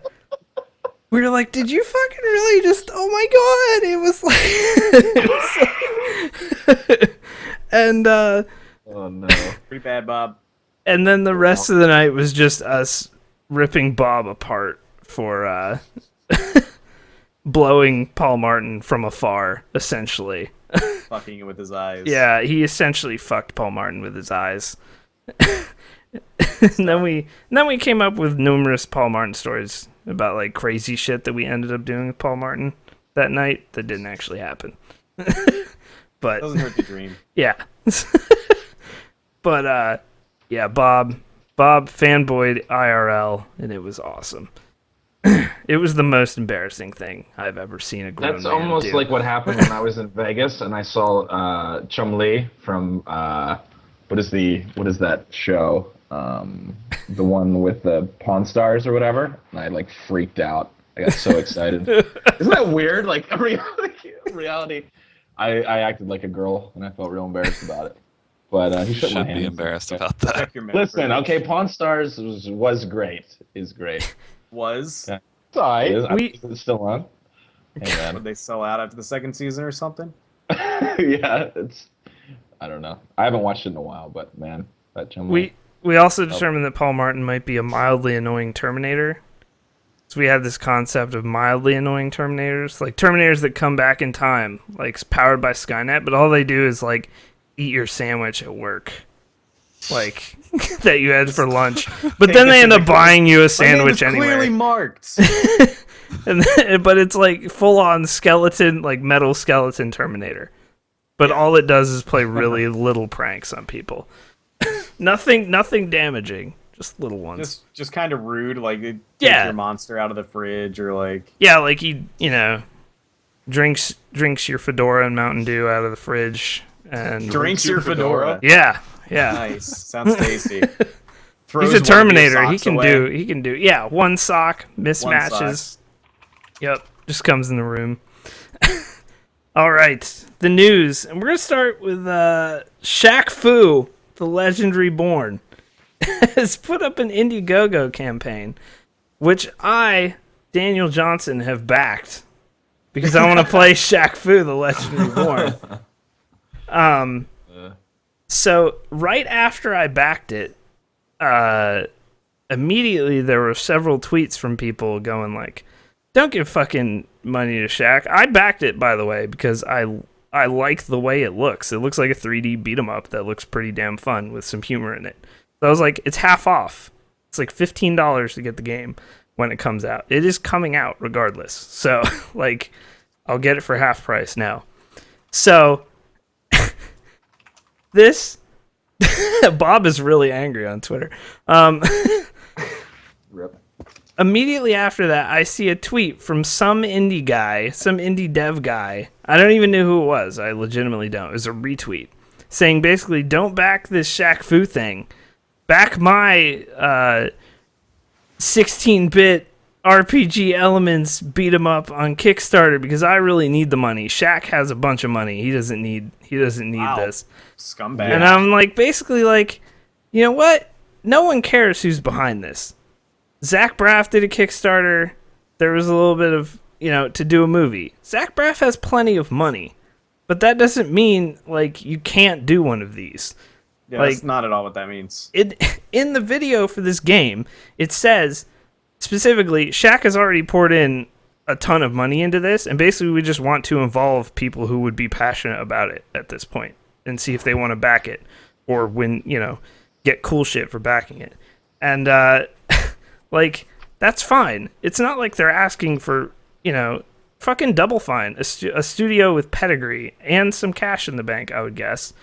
we were like, did you fucking really just, oh my God, it was like, and, Oh no. Pretty bad, Bob. and then the rest of the night was just us ripping Bob apart for blowing Paul Martin from afar, essentially. Fucking it with his eyes. Yeah, he essentially fucked Paul Martin with his eyes. and then we came up with numerous Paul Martin stories about like crazy shit that we ended up doing with Paul Martin that night that didn't actually happen. But Doesn't hurt to dream. yeah. But yeah, Bob fanboyed IRL, and it was awesome. It was the most embarrassing thing I've ever seen a grown That's man almost do. like what happened when I was in Vegas and I saw Chum Lee from what is that show? The one with the Pawn Stars or whatever. And I like freaked out. I got so excited. Isn't that weird? Like reality. I acted like a girl and I felt real embarrassed about it. But he shook my Should hand. be embarrassed about that. Check your memory. Listen, okay, Pawn Stars was great. Is great. Was. Yeah. It's all right. Is it still on? Hey, man. Would they sell out after the second season or something? We Yeah, I don't know. I haven't watched it in a while, but man, that Chum Lee. also determined that Paul Martin might be a mildly annoying Terminator. So we had this concept of mildly annoying Terminators, like Terminators that come back in time, like powered by Skynet, but all they do is like eat your sandwich at work, like that you had for lunch. But then they end up buying you a sandwich My name is clearly anyway. marked. But it's like full on skeleton, like metal skeleton Terminator. But all it does is play really little pranks on people. Nothing damaging, just little ones. just kind of rude. Like they take Yeah. your monster out of the fridge or like. Yeah, like he, drinks your Fedora and Mountain Dew out of the fridge and Drinks your fedora. yeah. Nice. Sounds tasty. Throws He's a one of your Terminator. He socks can away. do yeah, one sock mismatches. Yep, just comes in the room. All right, the news. And we're going to start with Shaq Fu, the legend reborn, has put up an Indiegogo campaign, which I, Daniel Johnson, have backed because I want to play Shaq Fu, the legend reborn. So right after I backed it, immediately there were several tweets from people going like, "Don't give fucking money to Shaq." I backed it, by the way, because I I like the way it looks. It looks like a 3D beat 'em up that looks pretty damn fun with some humor in it. So I was like, it's half off. It's like $15 to get the game when it comes out. It is coming out regardless. So like, I'll get it for half price now. So this Bob is really angry on Twitter. Rip. Immediately after that, I see a tweet from some indie guy, some indie dev guy. I don't even know who it was. I legitimately don't. It was a retweet saying basically, don't back this Shaq Fu thing. Back my 16-bit RPG Elements beat 'em up on Kickstarter because I really need the money. Shaq has a bunch of money. He doesn't need Wow. this. Scumbag. And I'm like, basically like, you know what? No one cares who's behind this. Zach Braff did a Kickstarter. There was a little bit of, to do a movie. Zach Braff has plenty of money, but that doesn't mean like you can't do one of these. Yeah, like- that's not at all what that means. In the video for this game, it says specifically, Shaq has already poured in a ton of money into this, and basically we just want to involve people who would be passionate about it at this point and see if they want to back it or get cool shit for backing it. And like, that's fine. It's not like they're asking for, fucking Double Fine, a studio with pedigree and some cash in the bank, I would guess,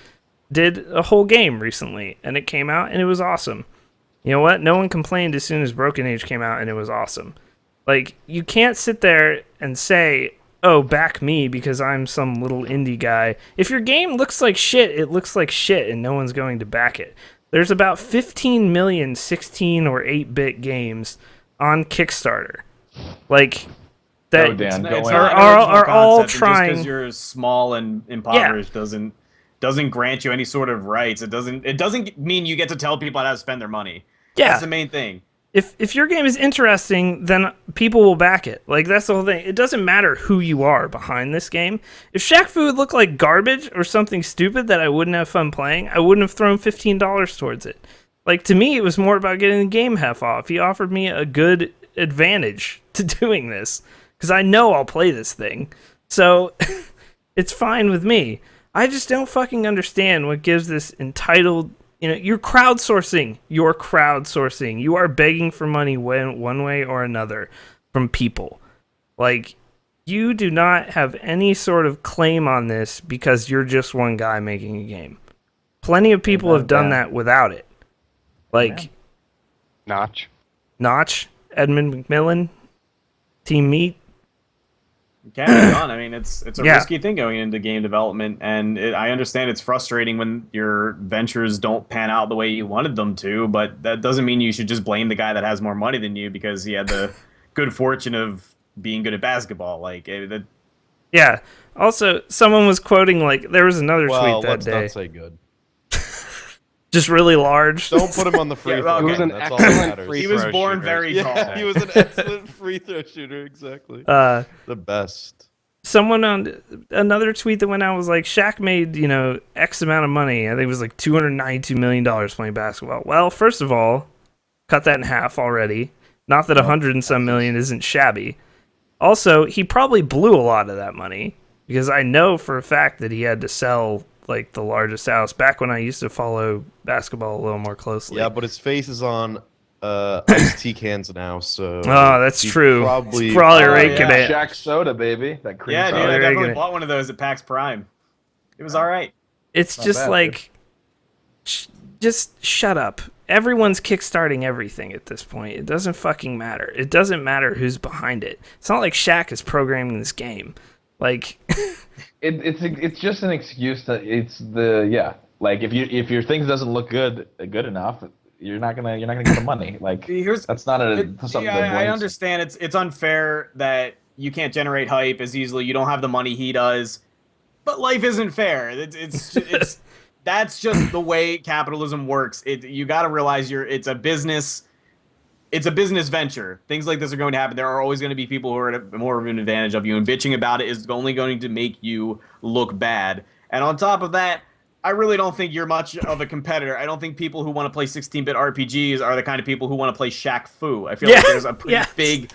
did a whole game recently, and it came out, and it was awesome. You know what? No one complained as soon as Broken Age came out, and it was awesome. Like, you can't sit there and say, oh, back me because I'm some little indie guy. If your game looks like shit, it looks like shit, and no one's going to back it. There's about 15 million 16 or 8-bit games on Kickstarter. Like, that Go, Dan. It's Go not in. an original are all concept, and trying- Just because you're small and impoverished doesn't grant you any sort of rights. It doesn't mean you get to tell people how to spend their money. Yeah. That's the main thing. If your game is interesting, then people will back it. Like, that's the whole thing. It doesn't matter who you are behind this game. If Shaq Fu would look like garbage or something stupid that I wouldn't have fun playing, I wouldn't have thrown $15 towards it. Like, to me, it was more about getting the game half off. He offered me a good advantage to doing this, because I know I'll play this thing. So, it's fine with me. I just don't fucking understand what gives this entitled... you're crowdsourcing. You're crowdsourcing. You are begging for money one way or another from people. Like, you do not have any sort of claim on this because you're just one guy making a game. Plenty of people have done that without it. Like, Notch, Edmund McMillan, Team Meat. It can be done. I mean, it's a Yeah. risky thing going into game development, and I understand it's frustrating when your ventures don't pan out the way you wanted them to, but that doesn't mean you should just blame the guy that has more money than you because he had the good fortune of being good at basketball. Like, Yeah. Also, someone was quoting, like, there was another tweet that let's day. not say good. Just really large. Don't put him on the free Yeah, throw. okay. He was an That's all that excellent matters. free he was throw born shooter. very tall. Yeah, he was an excellent free throw shooter. Exactly. Uh, The best. Someone on another tweet that went out was like, Shaq made, X amount of money. I think it was like $292 million playing basketball. Well, first of all, cut that in half already. Not that 100 and some million isn't shabby. Also, he probably blew a lot of that money because I know for a fact that he had to sell like the largest house back when I used to follow basketball a little more closely. Yeah, but his face is on iced tea cans now, so. Oh, that's he's true. Probably, He's probably Oh, raking yeah. it. Shaq soda, baby. That cream Yeah, dude, soda. I They're definitely gonna- bought one of those at PAX Prime. It was all right. It's Not just bad, like, just shut up. Everyone's kickstarting everything at this point. It doesn't fucking matter. It doesn't matter who's behind it. It's not like Shaq is programming this game. Like, It's just an excuse that like if your thing doesn't look good enough, you're not gonna get the money. Like, Here's that's not something yeah, to I blame. understand it's unfair that you can't generate hype as easily. You don't have the money he does, but life isn't fair. It's that's just the way capitalism works. You got to realize it's a business. It's a business venture. Things like this are going to happen. There are always going to be people who are at more of an advantage of you, and bitching about it is only going to make you look bad. And on top of that, I really don't think you're much of a competitor. I don't think people who want to play 16-bit RPGs are the kind of people who want to play Shaq Fu. I feel like there's a pretty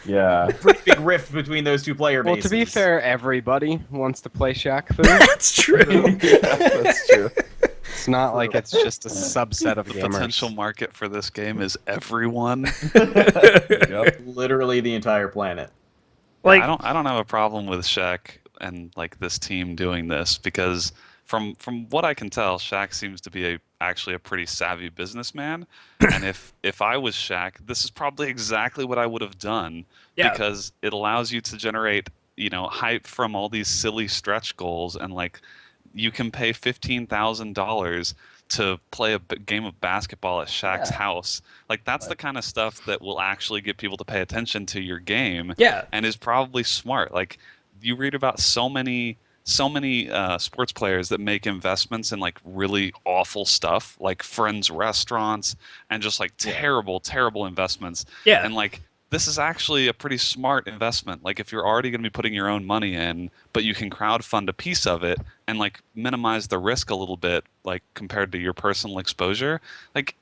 pretty big rift between those two player Well, bases. to be fair, everybody wants to play Shaq Fu. That's true. That's true. It's not like it's just a subset of The gamers. potential market for this game is everyone. Yep. literally the entire planet. Like, I don't have a problem with Shaq and like this team doing this because from what I can tell, Shaq seems to be actually a pretty savvy businessman. And if I was Shaq, this is probably exactly what I would have done because it allows you to generate, hype from all these silly stretch goals, and like you can pay $15,000 to play a game of basketball at Shaq's house. Like that's the kind of stuff that will actually get people to pay attention to your game. Yeah. And is probably smart. Like you read about so many sports players that make investments in like really awful stuff, like friends restaurants and just like terrible investments. Yeah. And like this is actually a pretty smart investment. Like if you're already going to be putting your own money in, but you can crowdfund a piece of it and like minimize the risk a little bit, like compared to your personal exposure, like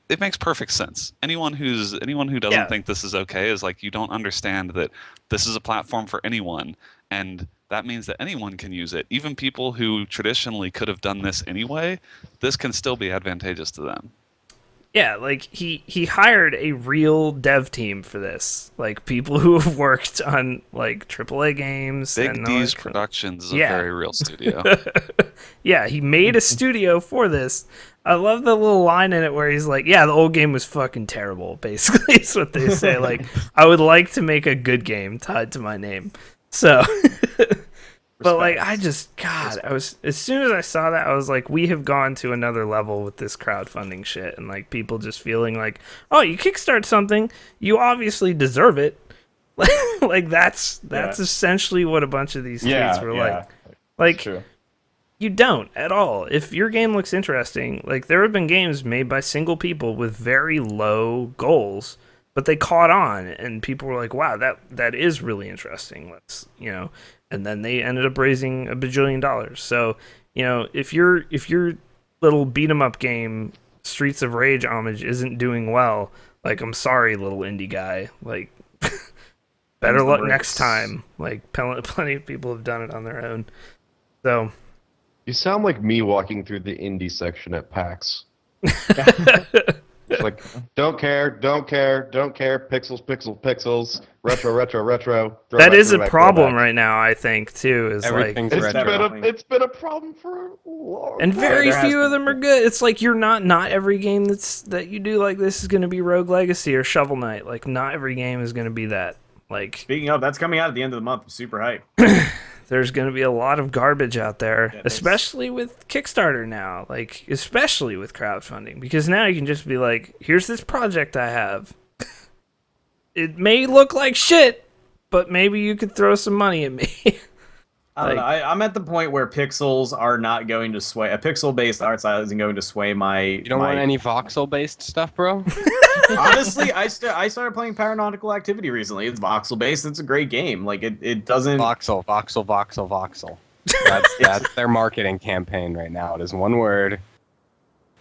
it makes perfect sense. Anyone who doesn't think this is okay is like, you don't understand that this is a platform for anyone, and that means that anyone can use it. Even people who traditionally could have done this anyway, this can still be advantageous to them. Yeah, like he hired a real dev team for this, like people who have worked on like AAA games. Big and D's Productions is a very real studio. Yeah, he made a studio for this. I love the little line in it where he's like, "Yeah, the old game was fucking terrible." Basically, is what they say. Like, I would like to make a good game tied to my name. So, but like, I was, as soon as I saw that, I was like, we have gone to another level with this crowdfunding shit, and like people just feeling like, oh, you kickstart something, you obviously deserve it. Like that's essentially what a bunch of these tweets were like. Like, True. you don't at all. If your game looks interesting, like there have been games made by single people with very low goals, but they caught on, and people were like, "Wow, that is really interesting." Let's, and then they ended up raising $1 bajillion. So, if your little beat 'em up game, Streets of Rage homage, isn't doing well, like, I'm sorry, little indie guy. Like, better luck next time. Like, plenty of people have done it on their own. So, You sound like me walking through the indie section at PAX. It's like, don't care, pixels, retro. That is a problem right now, I think, too. Is Everything's like retro. It's been a problem for a long and time. very few of them are good. It's like not every game that you do like this is going to be Rogue Legacy or Shovel Knight. Like, not every game is going to be that. Like, Speaking of, that's coming out at the end of the month. I'm super hype. there's going to be a lot of garbage out there, especially with Kickstarter now, like especially with crowdfunding, because now you can just be like, here's this project I have. It may look like shit, but maybe you could throw some money at me. I don't know. I'm at the point where pixels are not going to sway. A pixel-based art style isn't going to sway my. You don't want any voxel-based stuff, bro? Honestly, I started playing Paranautical Activity recently. It's voxel-based. It's a great game. Like it doesn't. Voxel. That's their marketing campaign right now. It is one word,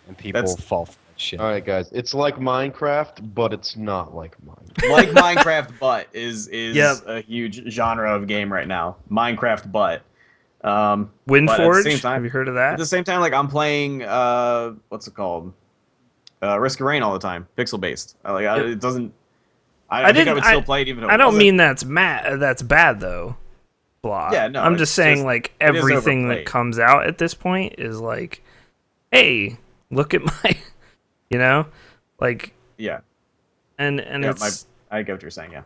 and people fall for that shit. All right, guys. It's like Minecraft, but it's not like Minecraft. Like Minecraft, but is a huge genre of game right now. Minecraft, but. Windforge. Have you heard of that? At the same time, like I'm playing, what's it called? Risk of Rain all the time, pixel based. It doesn't. I think I would still play it even. Though I don't mean that's bad though. Blah. Yeah, no. I'm just saying like everything that comes out at this point is like, hey, look at my, like. Yeah. And it's. I get what you're saying. Yeah.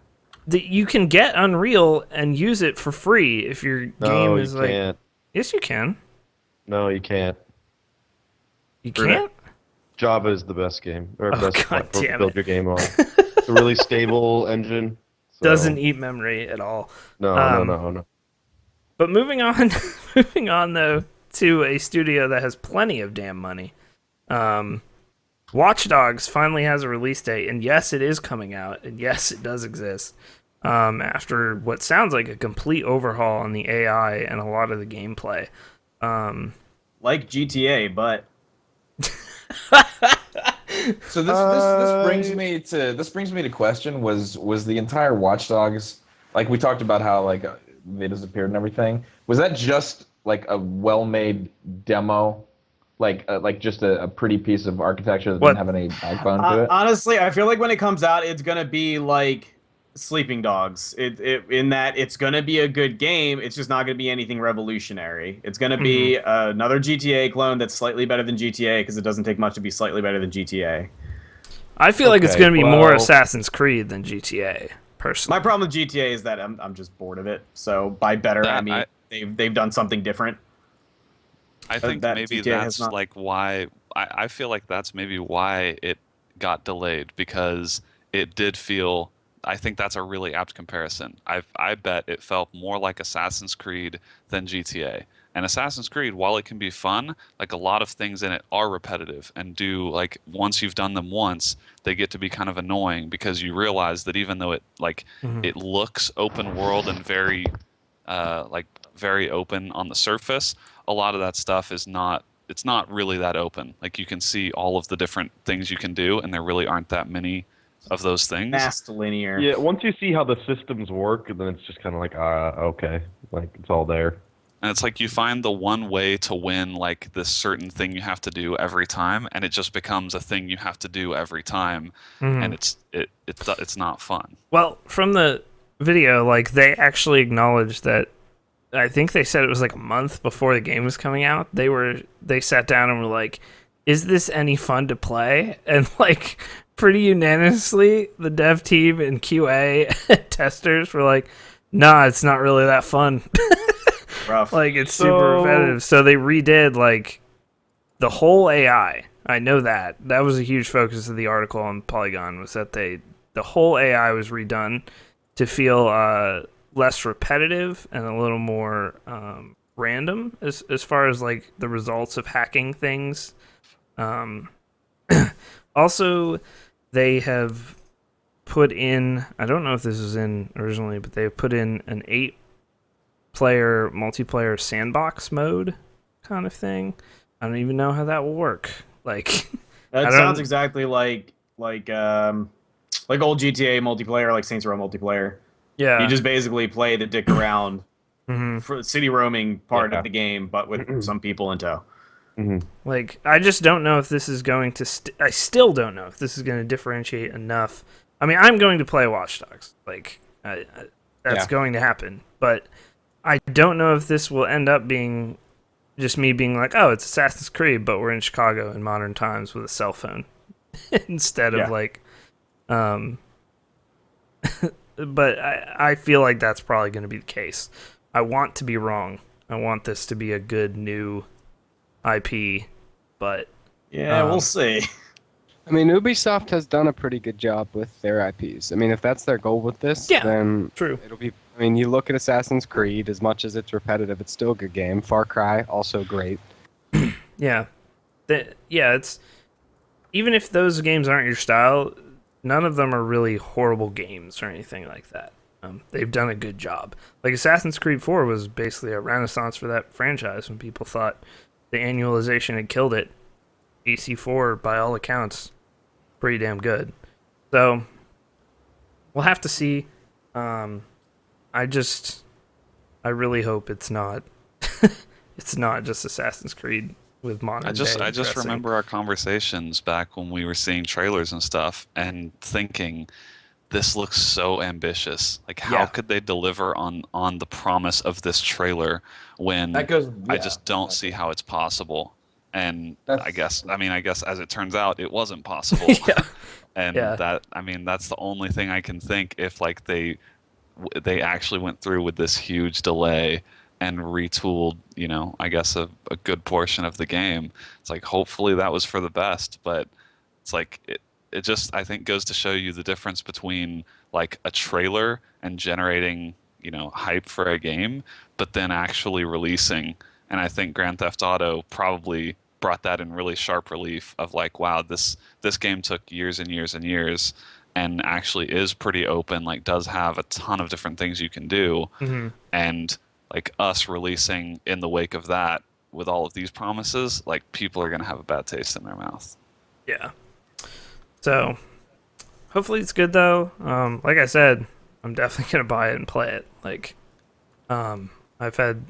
You can get Unreal and use it for free if your game is like. Can't. Yes, you can. No, you can't. You can't. Java is the best game, or best platform to build your game on. it. It's a really stable engine. So. Doesn't eat memory at all. No. But moving on though to a studio that has plenty of damn money. Watch Dogs finally has a release date, and yes, it is coming out, and yes, it does exist. After what sounds like a complete overhaul on the AI and a lot of the gameplay. like GTA, but So this brings me to question, was the entire Watch Dogs, like we talked about how like they disappeared and everything, was that just like a well-made demo, like just a pretty piece of architecture that What? didn't have any backbone to it? honestly, I feel like when it comes out, it's gonna be like Sleeping Dogs. In that it's gonna be a good game. It's just not gonna be anything revolutionary. It's gonna be another GTA clone that's slightly better than GTA because it doesn't take much to be slightly better than GTA. I feel like it's Okay, going to be more well- Assassin's Creed than GTA, personally. My problem with GTA is that I'm just bored of it. So by better, I That- mean they've done something different. I think that maybe GTA has that's not- like why I feel like that's maybe why it got delayed because it did feel. I think that's a really apt comparison. I bet it felt more like Assassin's Creed than GTA. And Assassin's Creed, while it can be fun, like a lot of things in it are repetitive and do like once you've done them once, they get to be kind of annoying because you realize that even though it like it looks open world and very like very open on the surface, a lot of that stuff is not it's not really that open. Like you can see all of the different things you can do and there really aren't that many of those things. Fast linear. Yeah, once you see how the systems work, then it's just kind of like, okay, like it's all there. And it's like you find the one way to win like this certain thing you have to do every time, and it just becomes a thing you have to do every time, and it's not fun. Well, from the video, like they actually acknowledged that. I think they said it was like a month before the game was coming out. They sat down and were like, "Is this any fun to play?" And like pretty unanimously, the dev team and QA testers were like, "Nah, it's not really that fun." Rough. Like it's super repetitive. So they redid like the whole AI. I know that was a huge focus of the article on Polygon was that the whole AI was redone to feel less repetitive and a little more random as far as like the results of hacking things. Also, they have put in, I don't know if this was in originally, but they have put in an 8-player multiplayer sandbox mode kind of thing. I don't even know how that will work. Like That I sounds don't- exactly like old GTA multiplayer, like Saints Row multiplayer. yeah. You just basically play the dick around for the city roaming part Yeah. of the game, but with some people in tow. Like, I just don't know if this is going to... I still don't know if this is going to differentiate enough. I mean, I'm going to play Watch Dogs. Like, that's going to happen. But I don't know if this will end up being just me being like, oh, it's Assassin's Creed, but we're in Chicago in modern times with a cell phone. Instead of, like... but I feel like that's probably going to be the case. I want to be wrong. I want this to be a good new IP, but Yeah, we'll see. I mean, Ubisoft has done a pretty good job with their IPs. I mean, if that's their goal with this, Yeah, then true. it'll be. I mean, you look at Assassin's Creed. As much as it's repetitive, it's still a good game. Far Cry, also great. Yeah, it's even if those games aren't your style, none of them are really horrible games or anything like that. They've done a good job. Like Assassin's Creed 4 was basically a renaissance for that franchise when people thought the annualization had killed it. AC4, by all accounts, pretty damn good. So we'll have to see. I really hope it's not. It's not just Assassin's Creed with modern. I just dressing. remember our conversations back when we were seeing trailers and stuff and thinking this looks so ambitious. Like how Yeah. could they deliver on the promise of this trailer when I just don't see how it's possible. And I guess as it turns out it wasn't possible. Yeah. And Yeah. that's the only thing I can think if like they actually went through with this huge delay and retooled, I guess a good portion of the game. It's like hopefully that was for the best, but it's like it just I think goes to show you the difference between like a trailer and generating, hype for a game, but then actually releasing. And I think Grand Theft Auto probably brought that in really sharp relief of like, wow, this game took years and years and years and actually is pretty open, like does have a ton of different things you can do. Mhm. And like us releasing in the wake of that with all of these promises, like people are gonna have a bad taste in their mouth. Yeah. So hopefully it's good though. Like I said, I'm definitely gonna buy it and play it. Like, I've had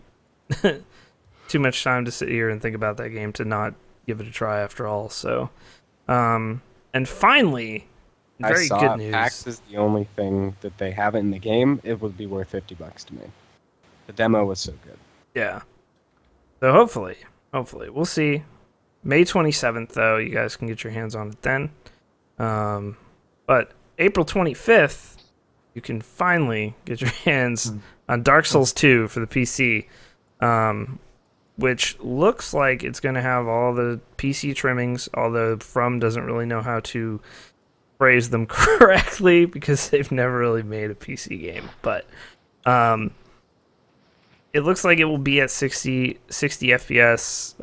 too much time to sit here and think about that game to not give it a try after all. So, and finally, I very saw good news. PAX is the only thing that they have in the game. It would be worth $50 to me. The demo was so good. Yeah. So hopefully we'll see. May 27th though, you guys can get your hands on it then. But April 25th, you can finally get your hands on Dark Souls 2 for the PC, which looks like it's going to have all the PC trimmings, although From doesn't really know how to phrase them correctly because they've never really made a PC game. But it looks like it will be at 60 FPS,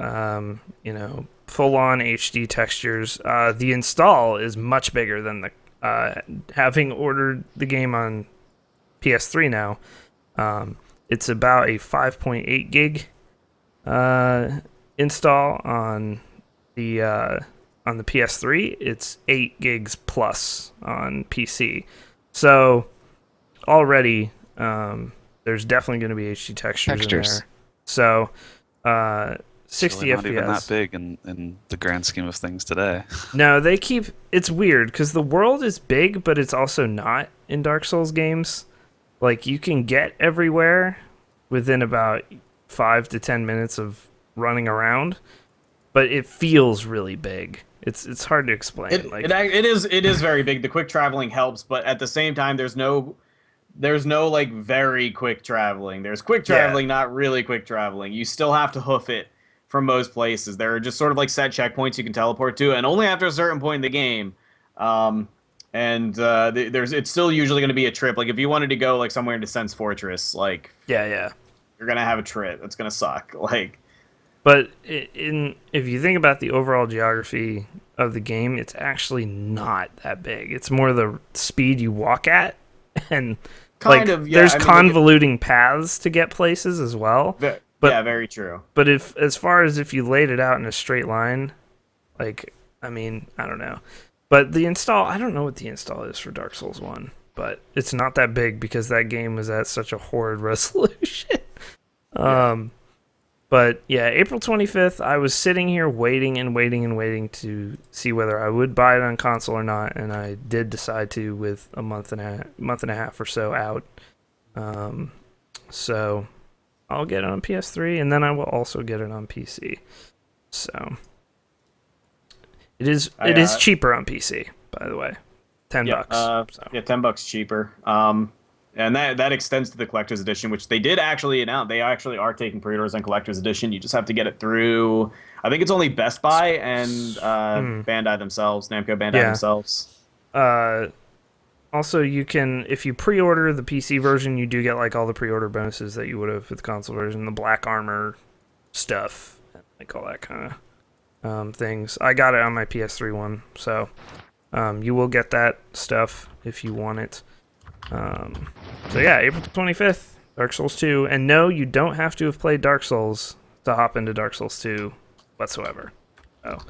full-on HD textures. The install is much bigger than the having ordered the game on PS3 now. It's about a 5.8 gig install on the PS3. It's 8 gigs plus on PC. So already there's definitely going to be HD textures in there. So 60 really FPS. Not even that big in the grand scheme of things today. No, they keep... It's weird, because the world is big, but it's also not in Dark Souls games. Like, you can get everywhere within about 5 to 10 minutes of running around, but it feels really big. It's hard to explain. It is very big. The quick traveling helps, but at the same time, there's no like very quick traveling. There's quick traveling, not really quick traveling. You still have to hoof it from most places. There are just sort of like set checkpoints you can teleport to, and only after a certain point in the game. It's still usually going to be a trip. Like if you wanted to go like somewhere into Sense Fortress, like you're gonna have a trip. That's gonna suck. Like, but if you think about the overall geography of the game, it's actually not that big. It's more the speed you walk at, and there's convoluting paths to get places as well. Yeah, very true. But as far as if you laid it out in a straight line, like, I mean, I don't know. But the install, I don't know what the install is for Dark Souls 1, but it's not that big because that game was at such a horrid resolution. But yeah, April 25th, I was sitting here waiting to see whether I would buy it on console or not, and I did decide to with a month and a half or so out. So I'll get it on PS3, and then I will also get it on PC. So it is cheaper on PC, by the way. $10. So. Yeah, $10 cheaper. And that extends to the collector's edition, which they did actually announce. They actually are taking pre-orders on collector's edition. You just have to get it through. I think it's only Best Buy and Bandai themselves, Namco Bandai themselves. Also, you can, if you pre-order the PC version, you do get like all the pre-order bonuses that you would have with the console version, the black armor stuff, like all that kind of things. I got it on my PS3 one, so you will get that stuff if you want it. So yeah, April 25th, Dark Souls 2, and no, you don't have to have played Dark Souls to hop into Dark Souls 2 whatsoever. So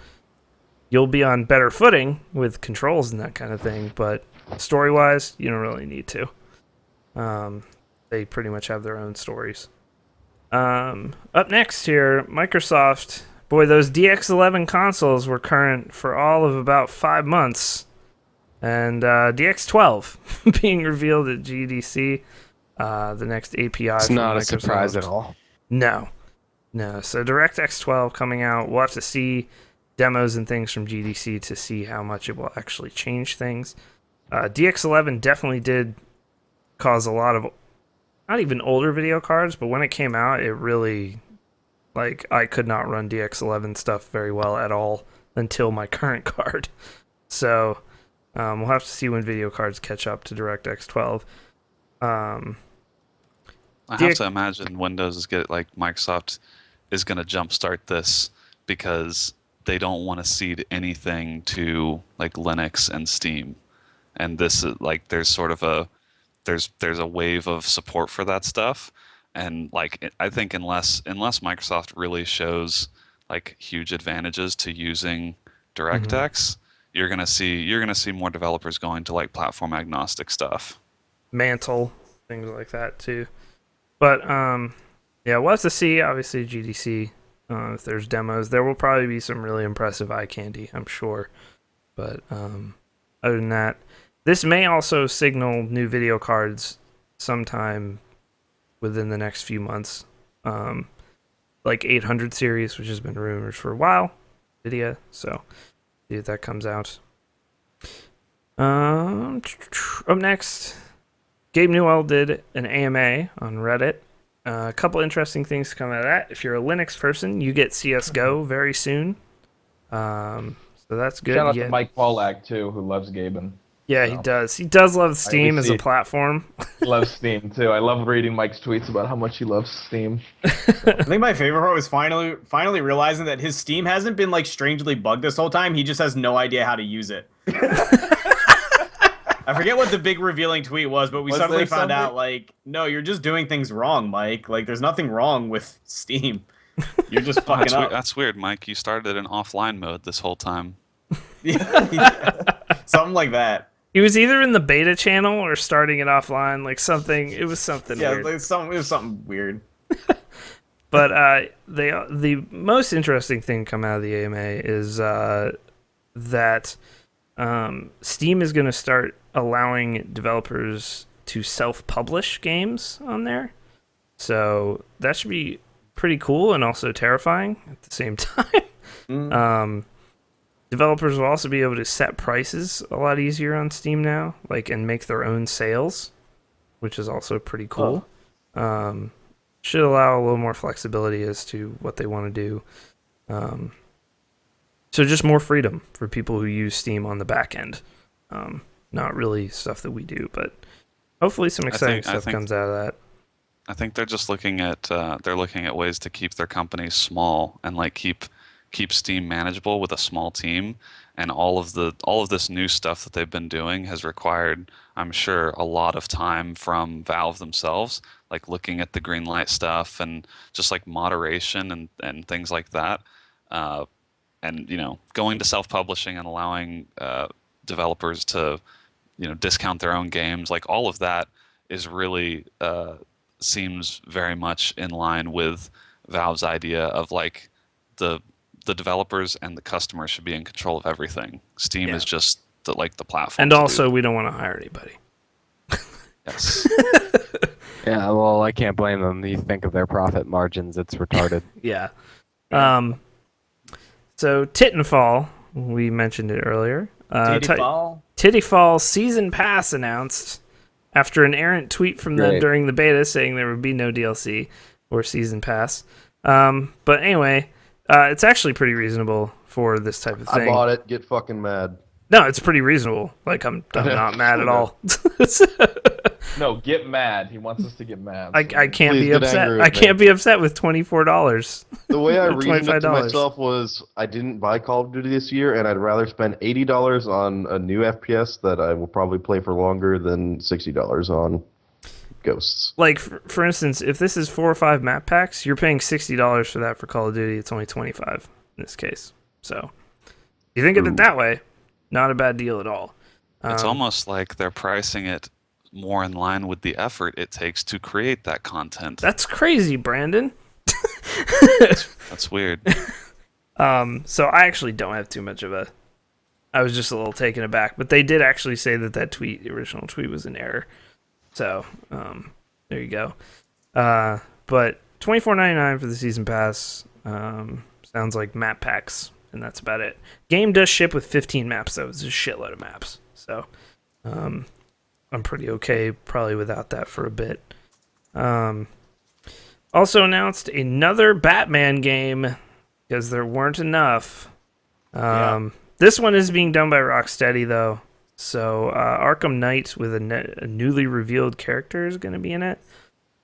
you'll be on better footing with controls and that kind of thing, but story-wise, you don't really need to. They pretty much have their own stories. Up next here, Microsoft. Boy, those DX11 consoles were current for all of about 5 months. And DX12 being revealed at GDC, the next API. It's not a surprise at all. No. So DirectX 12 coming out. We'll have to see demos and things from GDC to see how much it will actually change things. DX11 definitely did cause a lot of, not even older video cards, but when it came out, it really, like, I could not run DX11 stuff very well at all until my current card. So we'll have to see when video cards catch up to DirectX 12. I have to imagine Windows is Microsoft is going to jumpstart this because they don't want to cede anything to like Linux and Steam. And this is like there's sort of a there's a wave of support for that stuff, And like I think unless Microsoft really shows like huge advantages to using DirectX, you're gonna see more developers going to like platform agnostic stuff. Mantle, things like that too. But yeah, we'll have to see. Obviously, GDC. If there's demos, there will probably be some really impressive eye candy, I'm sure. But other than that, this may also signal new video cards sometime within the next few months. Like 800 series, which has been rumored for a while. Nvidia, so see if that comes out. Up next, Gabe Newell did an AMA on Reddit. A couple interesting things to come out of that. If you're a Linux person, you get CS:GO very soon. So that's good. Shout out to Mike Pollack too, who loves Gaben. Yeah, he does. He does love Steam as a platform. He loves Steam too. I love reading Mike's tweets about how much he loves Steam. I think my favorite part was finally realizing that his Steam hasn't been like strangely bugged this whole time. He just has no idea how to use it. I forget what the big revealing tweet was, but we suddenly found out like, no, you're just doing things wrong, Mike. Like, there's nothing wrong with Steam. You're just fucking up. That's weird, Mike. You started in offline mode this whole time. Yeah. Something like that. He was either in the beta channel or starting it offline, like something. It was something weird. Like it was something weird. But the most interesting thing come out of the AMA is that Steam is going to start allowing developers to self-publish games on there. So that should be pretty cool and also terrifying at the same time. Developers will also be able to set prices a lot easier on Steam now, like, and make their own sales, which is also pretty cool. Should allow a little more flexibility as to what they want to do. So just more freedom for people who use Steam on the back end. Not really stuff that we do, but hopefully some exciting stuff comes out of that. I think they're just looking at ways to keep their companies small and like keep Steam manageable with a small team. And all of this new stuff that they've been doing has required, I'm sure, a lot of time from Valve themselves, like looking at the green light stuff and just like moderation and things like that. And going to self-publishing and allowing developers to discount their own games, like all of that is really seems very much in line with Valve's idea of like the developers and the customers should be in control of everything. Steam is just the platform. And also, we don't want to hire anybody. Yes. Yeah, well, I can't blame them. You think of their profit margins, it's retarded. Yeah. So Titanfall, we mentioned it earlier. Titanfall Season Pass announced after an errant tweet from them during the beta saying there would be no DLC or Season Pass. But anyway, it's actually pretty reasonable for this type of thing. I bought it. Get fucking mad. No, it's pretty reasonable. Like, I'm not mad at all. No, get mad. He wants us to get mad. I can't be upset. I can't be upset with $24. The way I reasoned it to myself was I didn't buy Call of Duty this year, and I'd rather spend $80 on a new FPS that I will probably play for longer than $60 on Ghosts. Like, for instance, if this is 4 or 5 map packs, you're paying $60 for that for Call of Duty. It's only $25 in this case. So, you think of it that way, not a bad deal at all. It's almost like they're pricing it more in line with the effort it takes to create that content. That's crazy, Brandon. That's weird. So I actually don't have too much of a... I was just a little taken aback, but they did actually say that the original tweet was an error. So, there you go. But $24.99 for the season pass. Sounds like map packs, and that's about it. Game does ship with 15 maps, though. It's a shitload of maps. So, I'm pretty okay probably without that for a bit. Also announced another Batman game because there weren't enough. This one is being done by Rocksteady, though. So Arkham Knight with a newly revealed character is going to be in it.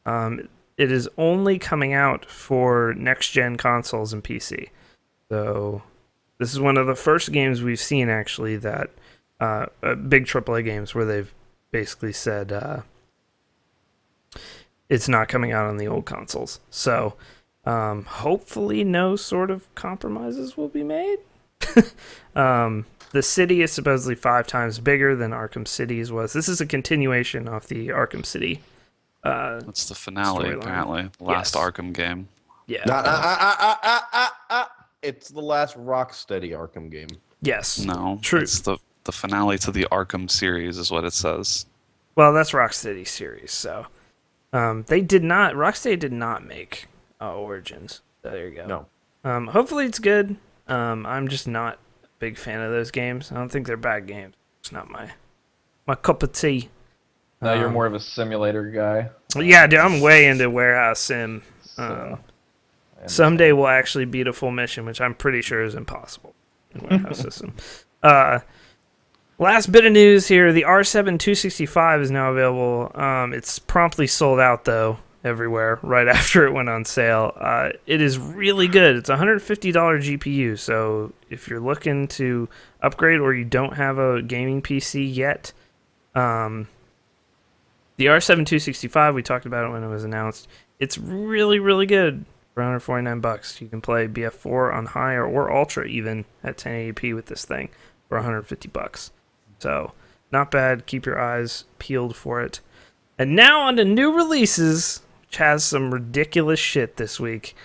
It is only coming out for next-gen consoles and PC. So this is one of the first games we've seen, actually, that big AAA games where they've basically said it's not coming out on the old consoles. So hopefully no sort of compromises will be made. The city is supposedly 5 times bigger than Arkham City's was. This is a continuation of the Arkham City. That's the finale, storyline. apparently. Last Yes. Arkham game. Yeah. It's the last Rocksteady Arkham game. Yes. No, True. it's the finale to the Arkham series, is what it says. Well, that's Rocksteady series. So Rocksteady did not make Origins. So there you go. No. Hopefully it's good. I'm just not a big fan of those games. I don't think they're bad games. It's not my cup of tea. No, you're more of a simulator guy. Yeah, dude, I'm way into Warehouse Sim. Someday we'll actually beat a full mission, which I'm pretty sure is impossible in Warehouse System. Last bit of news here: the R7 265 is now available. It's promptly sold out though everywhere right after it went on sale. It is really good. It's a $150 GPU, so if you're looking to upgrade or you don't have a gaming PC yet, the R7 265, we talked about it when it was announced. It's really, really good for $149. You can play BF4 on higher or ultra even at 1080p with this thing for $150. So, not bad. Keep your eyes peeled for it. And now on to new releases, which has some ridiculous shit this week.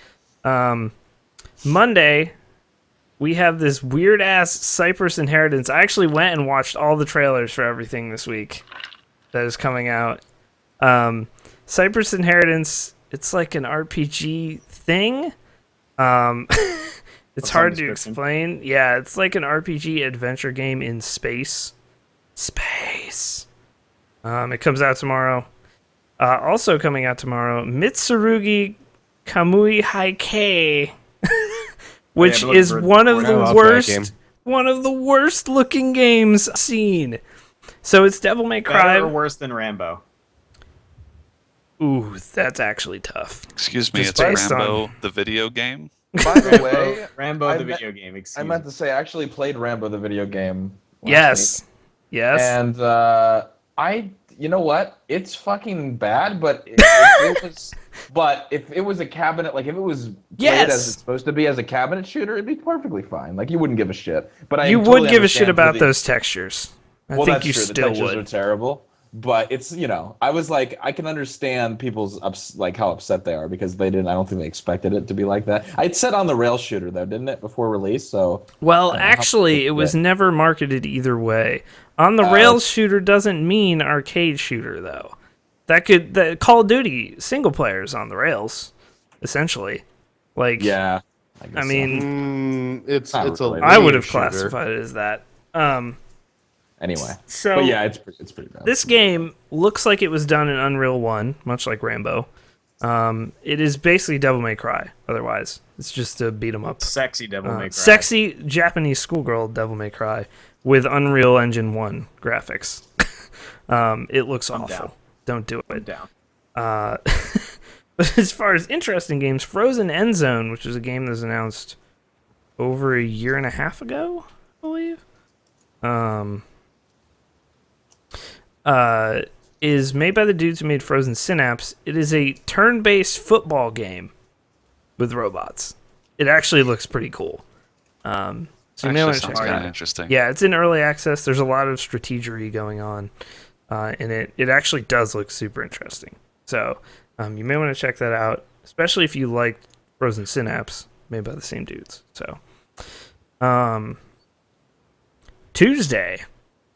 Monday, we have this weird-ass Cypress Inheritance. I actually went and watched all the trailers for everything this week that is coming out. Cypress Inheritance, it's like an RPG thing. It's hard to explain. Yeah, it's like an RPG adventure game in space. It comes out tomorrow. Also coming out tomorrow, Mitsurugi Kamui Haikei, which is one of the worst looking games I've seen. So it's Devil May Cry. Better or worse than Rambo? Ooh, that's actually tough. Excuse me, Just it's based Rambo, the video game? By the way, Rambo the video game. Excuse I meant to say I actually played Rambo the video game. Yes. Yes. And you know what? It's fucking bad, but if it was a cabinet, like if it was played as it's supposed to be as a cabinet shooter, it'd be perfectly fine. Like you wouldn't give a shit. But you totally would give a shit understand about those textures. I think that's you true. still the textures would. are terrible. But it's, I was like, I can understand people's how upset they are because I don't think they expected it to be like that. It said on the rail shooter though, didn't it, before release? So well, actually, it was never marketed either way. On the rails shooter doesn't mean arcade shooter though. The Call of Duty single players on the rails, essentially. Like yeah, I mean, it's really. I would have shooter. classified it as that. Anyway, so but yeah, it's pretty bad. This game looks like it was done in Unreal 1, much like Rambo. It is basically Devil May Cry. Otherwise, it's just a beat 'em up. Sexy Devil May Cry. Sexy Japanese schoolgirl Devil May Cry with Unreal Engine 1 graphics. It looks awful. Down. Don't do it. I'm down. But as far as interesting games, Frozen End Zone, which is a game that was announced over a year and a half ago, I believe. Is made by the dudes who made Frozen Synapse. It is a turn-based football game with robots. It actually looks pretty cool. So you may want to check it out. Interesting. Yeah, it's in early access. There's a lot of strategery going on in it. It actually does look super interesting. So you may want to check that out, especially if you like Frozen Synapse, made by the same dudes. So Tuesday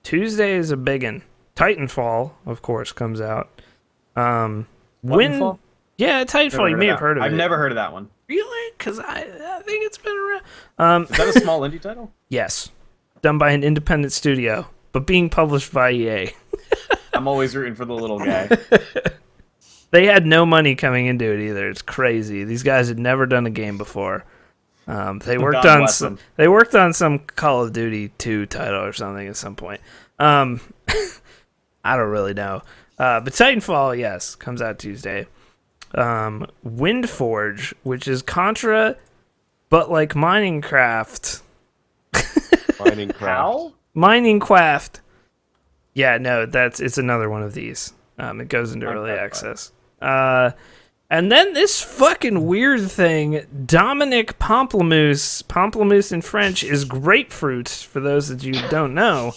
is a big one. Titanfall, of course, comes out. Titanfall? Yeah, Titanfall. You may have heard of it. I've never heard of that one. Really? Because I think it's been around. Is that a small indie title? Yes, done by an independent studio, but being published by EA. I'm always rooting for the little guy. They had no money coming into it either. It's crazy. These guys had never done a game before. They worked God on bless some. them. They worked on some Call of Duty 2 title or something at some point. I don't really know. But Titanfall, yes, comes out Tuesday. Windforge, which is Contra, but like Minecraft. How? Minecraft. Yeah, no, it's another one of these. It goes into early access. And then this fucking weird thing, Dominic Pamplemousse. Pamplemousse in French is grapefruit, for those that you don't know.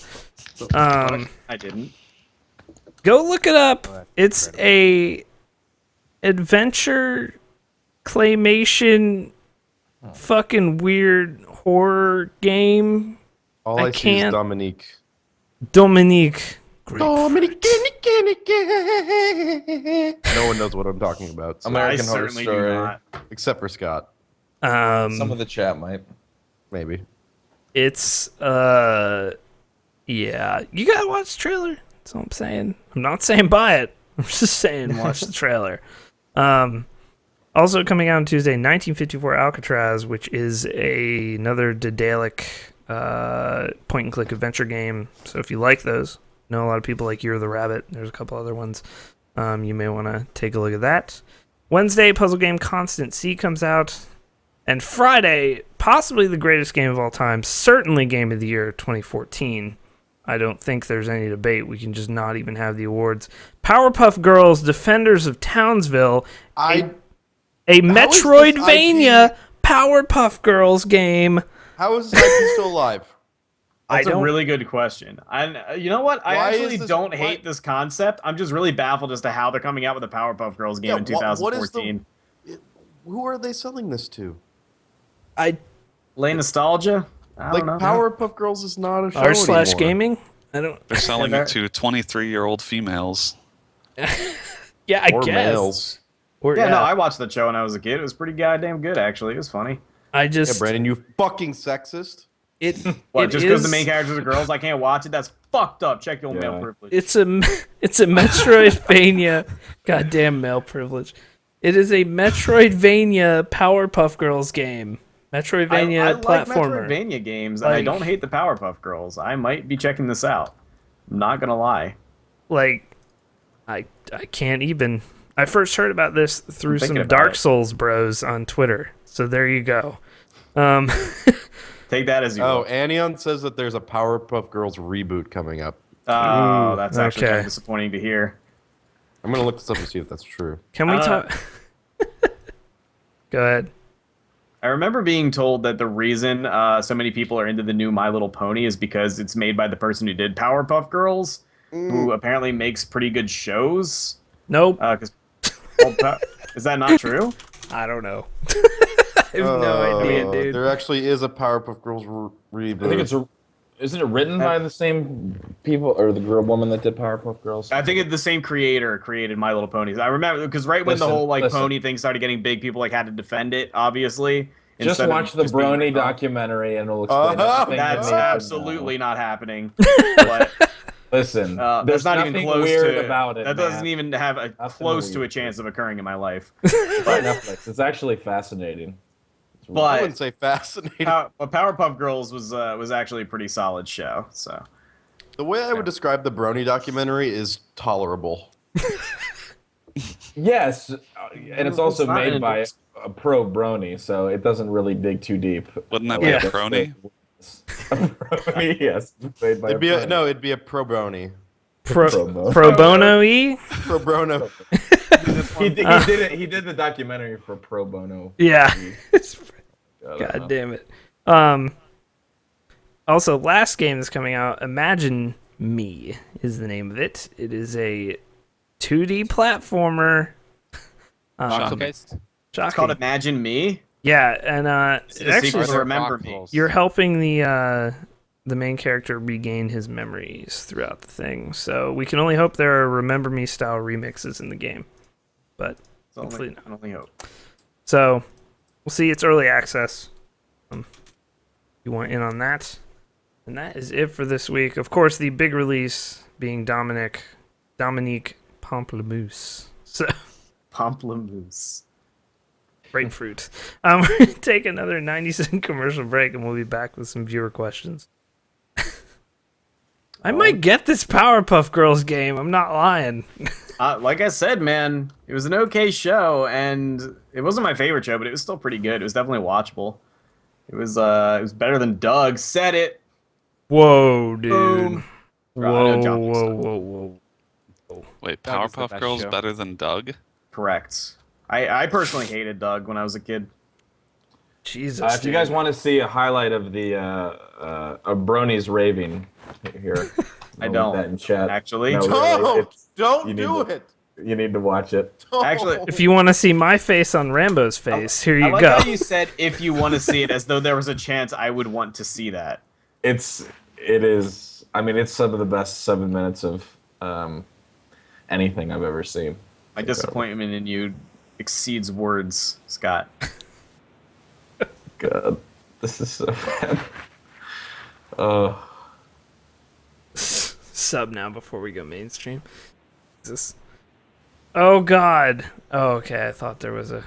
I didn't. Go look it up. It's a adventure claymation fucking weird horror game. All I see is Dominique. Dominique. Dominique. No one knows what I'm talking about. So. American I Horror certainly Story. do not. Except for Scott. Some of the chat might. Maybe. It's yeah. You gotta watch the trailer. That's all I'm saying. I'm not saying buy it. I'm just saying watch the trailer. Also coming out on Tuesday, 1954 Alcatraz, which is another Daedalic point-and-click adventure game. So if you like those, I know a lot of people like You're the Rabbit. There's a couple other ones. You may want to take a look at that. Wednesday, puzzle game Constant C comes out. And Friday, possibly the greatest game of all time, certainly Game of the Year 2014. I don't think there's any debate. We can just not even have the awards. Powerpuff Girls, Defenders of Townsville, a Metroidvania Powerpuff Girls game. How is this IP still alive? That's a really good question. You know what? I actually don't hate this concept. I'm just really baffled as to how they're coming out with a Powerpuff Girls game in 2014. Who are they selling this to? Lay nostalgia? I don't know. Powerpuff Girls is not a show R// gaming? I don't. They're selling it to 23-year-old females. Yeah, I or guess. Males. Or, No, I watched the show when I was a kid. It was pretty goddamn good, actually. It was funny. I just. Yeah, Brandon, you fucking sexist. What, just because the main characters are girls, I can't watch it? That's fucked up. Check your male privilege. It's a Metroidvania. Goddamn male privilege. It is a Metroidvania Powerpuff Girls game. Metroidvania I like platformer. Metroidvania games, and I don't hate the Powerpuff Girls. I might be checking this out. I'm not gonna lie. Like, I can't even. I first heard about this through some Dark Souls bros on Twitter. So there you go. Take that as you will. will. Anion says that there's a Powerpuff Girls reboot coming up. Oh, that's actually kind of disappointing to hear. I'm gonna look this up to see if that's true. Can we talk? Go ahead. I remember being told that the reason so many people are into the new My Little Pony is because it's made by the person who did Powerpuff Girls, who apparently makes pretty good shows. Nope. Is that not true? I don't know. I have no idea, dude. There actually is a Powerpuff Girls reboot. I think isn't it written by the same people or the woman that did Powerpuff Girls? I think the same creator created My Little Ponies. I remember because when the whole pony thing started getting big, people had to defend it. Obviously, just watch the Brony documentary and it'll explain everything. That's absolutely not happening. But listen, there's not even close weird to about it. That doesn't even have a close to a chance of occurring in my life. But Netflix, it's actually fascinating. But I wouldn't say fascinating. Powerpuff Girls was actually a pretty solid show. So the way I would describe the Brony documentary is tolerable. Yes, and it's also made by a pro Brony, so it doesn't really dig too deep. Wouldn't that be a Brony? Yes, made by it'd be a pro Brony. Pro bono-y? Pro Brono. He did the documentary for pro bono. Yeah. God damn it. Also, last game that's coming out, Imagine Me is the name of it. It is a 2D platformer. Shocking. It's called Imagine Me. Yeah, and it actually Remember Me. You're helping the main character regain his memories throughout the thing. So we can only hope there are Remember Me style remixes in the game. But hopefully not. Only hope. So we'll see. It's early access. You want in on that? And that is it for this week. Of course, the big release being Dominique Pamplemousse. So Pamplemousse. Grapefruit. We're going to take another 90-second commercial break, and we'll be back with some viewer questions. I might get this Powerpuff Girls game. I'm not lying. Like I said, man, it was an okay show, and it wasn't my favorite show, but it was still pretty good. It was definitely watchable. It was better than Doug. Said it. Whoa, dude. Boom. Whoa. Wait, Powerpuff Girls better than Doug? Correct. I personally hated Doug when I was a kid. Jesus. If you guys want to see a highlight of the bronies raving here, I I'll don't, leave that in chat. actually. No, really, Don't! it's- you Don't need do to- it! You need to watch it. Actually, If you want to see my face on Rambo's face, here I you like go. how you said if you want to see it, as though there was a chance I would want to see that. It is. I mean, it's some of the best 7 minutes of anything I've ever seen. My disappointment in you exceeds words, Scott. God, this is so bad. Sub now before we go mainstream. Jesus. Oh God. Oh, okay. I thought there was a.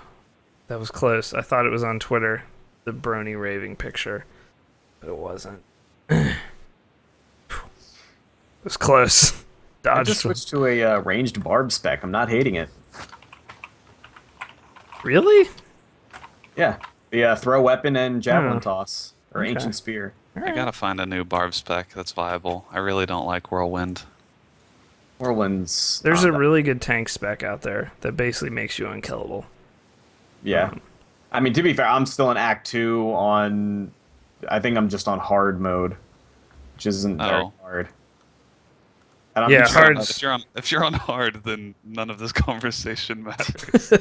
That was close. I thought it was on Twitter, the brony raving picture, but it wasn't. It was close. I Dodged. just switched to a ranged barb spec. I'm not hating it. Really? Yeah, the throw weapon and javelin Oh. toss or Okay. ancient spear. I gotta find a new barb spec that's viable. I really don't like Whirlwind. Whirlwind's. There's a really good tank spec out there that basically makes you unkillable. Yeah. I mean, to be fair, I'm still in Act 2 on. I think I'm just on hard mode, which isn't very Oh. hard. And I'm Yeah, just hard- If you're on hard, then none of this conversation matters.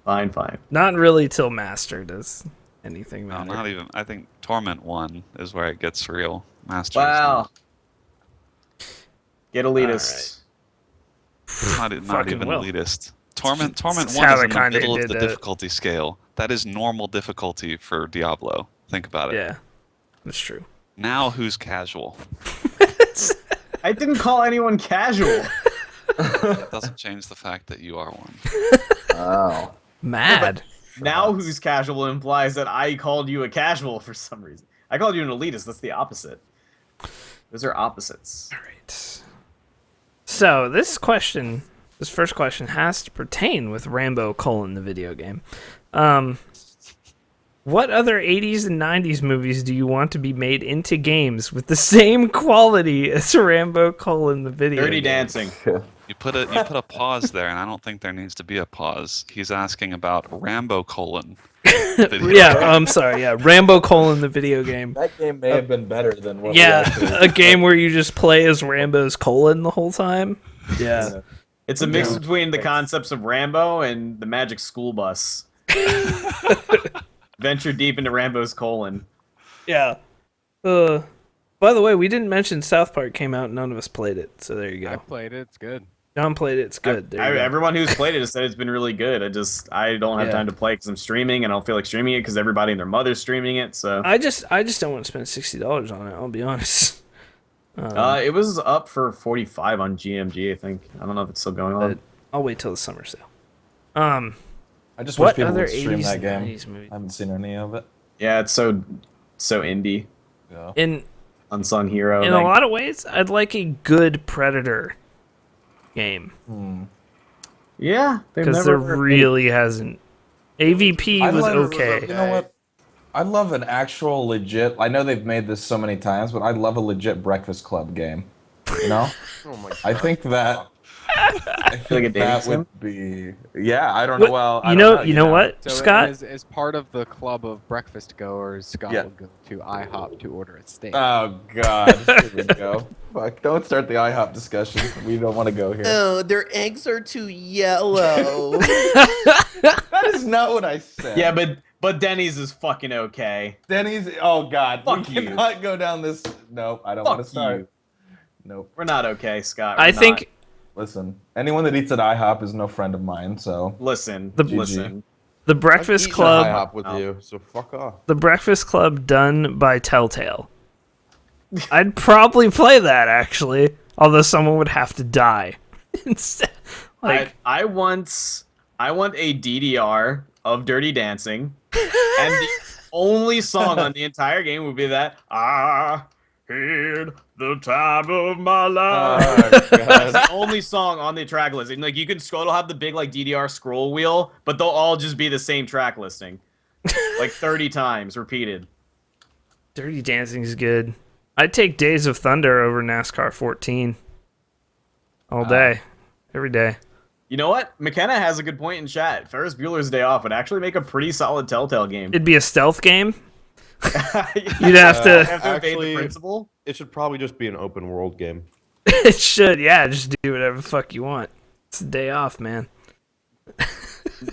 Fine. Not really till master does anything No, matter. not even. I think Torment 1 is where it gets real. Master. Wow. Get elitist. Not Fucking even will. elitist. Torment This is 1 how is the in the Kanye middle of did the it. difficulty scale. That is normal difficulty for Diablo. Think about it. Yeah, that's true. Now who's casual? I didn't call anyone casual. That doesn't change the fact that you are one. Oh. Mad. Now who's casual implies that I called you a casual for some reason. I called you an elitist. That's the opposite. Those are opposites. All right. So this first question has to pertain with Rambo: the video game. What other 80s and 90s movies do you want to be made into games with the same quality as Rambo: the video Dirty game? Dancing. You put a pause there, and I don't think there needs to be a pause. He's asking about Rambo : video. Yeah, I'm sorry. Yeah, Rambo: the video game. That game may have been better than what Yeah, we actually... a game where you just play as Rambo's colon the whole time. Yeah. It's a mix between the concepts of Rambo and the Magic School Bus. Venture deep into Rambo's colon. Yeah. By the way, we didn't mention South Park came out and none of us played it, so there you I go. played it. It's good. John played it, it's good. There you go. Everyone who's played it has said it's been really good. I don't have Yeah. time to play because I'm streaming, and I don't feel like streaming it because everybody and their mother's streaming it. So I just don't want to spend $60 on it, I'll be honest. it was up for 45 on GMG, I think. I don't know if it's still going on. But I'll wait till the summer sale. I just What wish people other would stream 80s that and game. 90s movies? I haven't seen any of it. Yeah, it's so indie. Yeah. In Unsung hero. a lot of ways, I'd like a good Predator game. Yeah, they've Because never there really hasn't. AVP I'd was love- okay. You know what? I'd love an actual legit. I know they've made this so many times, but I'd love a legit Breakfast Club game. You know? Oh my god. I think that. I like a think dating that sim? would be. Yeah, I don't What- know. Well, I you don't know, know. you know what, So Scott? as part of the club of breakfast goers, Scott Yeah. will go to IHOP to order a steak. Oh God! Here we go. Fuck! Don't start the IHOP discussion. We don't want to go here. Oh, their eggs are too yellow. That is not what I said. Yeah, but Denny's is fucking okay. Denny's. Oh God! Fuck we you. cannot go down this. Nope. I don't want to Fuck start. you. Nope. We're not okay, Scott. I We're think not. Listen. Anyone that eats at IHOP is no friend of mine. So. Listen. The- listen. the Breakfast Club, IHOP with Oh. you, so fuck off. the Breakfast Club done by Telltale. I'd probably play that actually, although someone would have to die instead. Like, I want a DDR of Dirty Dancing, and the only song on the entire game would be that I had the time of my life. Oh, That's God. the only song on the track list. And like you can scroll, it'll have the big like DDR scroll wheel, but they'll all just be the same track listing, like 30 times repeated. Dirty Dancing's good. I'd take Days of Thunder over NASCAR 14 all day, every day. You know what? McKenna has a good point in chat. Ferris Bueller's Day Off would actually make a pretty solid Telltale game. It'd be a stealth game. You'd You'd have to. have to obey Actually- the principle. It should probably just be an open world game. It should, yeah. Just do whatever the fuck you want. It's a day off, man.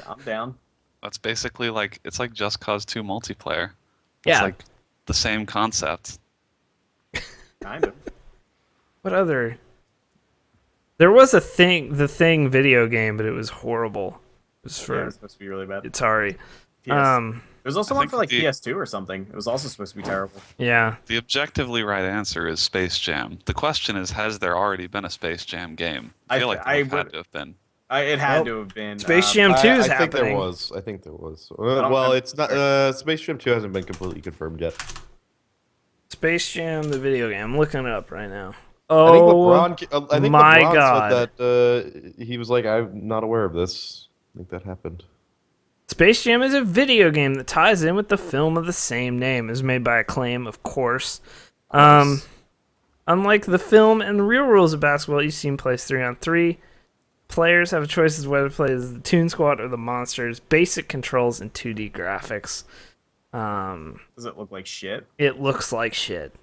I'm down. That's basically like it's like Just Cause 2 multiplayer. Yeah. It's like the same concept. Kind of. What other? There was the Thing video game, but it was horrible. It was Yeah, for it's supposed to be really bad. Atari. There was also I one think for like the- PS2 or something. It was also supposed to be terrible. Yeah. The objectively right answer is Space Jam. The question is, has there already been a Space Jam game? I feel like there had to have been. It had Well, to have been. Space Jam 2 is I think happening. I think there was. don't Well, have- it's not. Space Jam 2 hasn't been completely confirmed yet. Space Jam, the video game. I'm looking it up right now. I think Oh, LeBron. I think my LeBron God. said that he was like, "I'm not aware of this." I think that happened. Space Jam is a video game that ties in with the film of the same name. It was made by Acclaim, of course. Unlike the film and the real rules of basketball, each team plays 3-on-3. Players have a choice as to whether to play as the Toon Squad or the Monsters. Basic controls and 2D graphics. Does it look like shit? It looks like shit.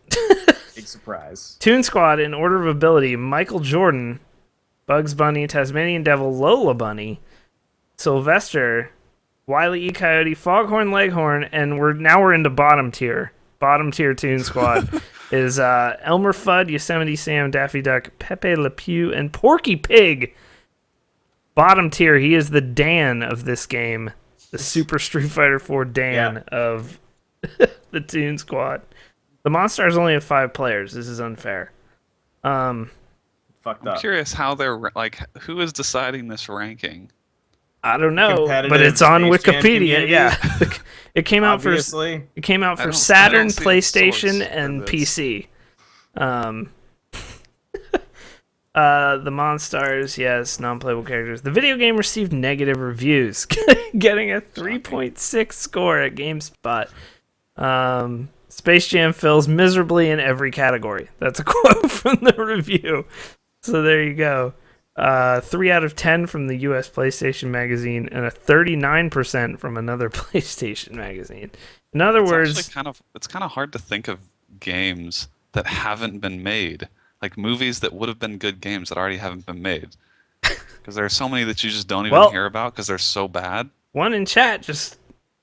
Big surprise. Toon Squad, in order of ability: Michael Jordan, Bugs Bunny, Tasmanian Devil, Lola Bunny, Sylvester, Wile E. Coyote, Foghorn Leghorn, and we're into bottom tier. Bottom tier Toon Squad is Elmer Fudd, Yosemite Sam, Daffy Duck, Pepe Le Pew, and Porky Pig. Bottom tier, he is the Dan of this game, the Super Street Fighter 4 Dan of the Toon Squad. The Monstars only have 5 players. This is unfair. Fucked I'm up. curious how they're like, who is deciding this ranking? I don't know, but Competitive it's on Space Jam Wikipedia. community. Yeah, it came out for Obviously. I don't Saturn, see the PlayStation, source for and this. PC. The Monstars, yes, non-playable characters. The video game received negative reviews, getting a 3.6 score at GameSpot. Space Jam fails miserably in every category. That's a quote from the review. So there you go. 3 out of 10 from the US PlayStation Magazine and a 39% from another PlayStation magazine. In other words, It's kind of hard to think of games that haven't been made, like movies that would have been good games that already haven't been made. Because there are so many that you just don't even hear about because they're so bad. one in chat just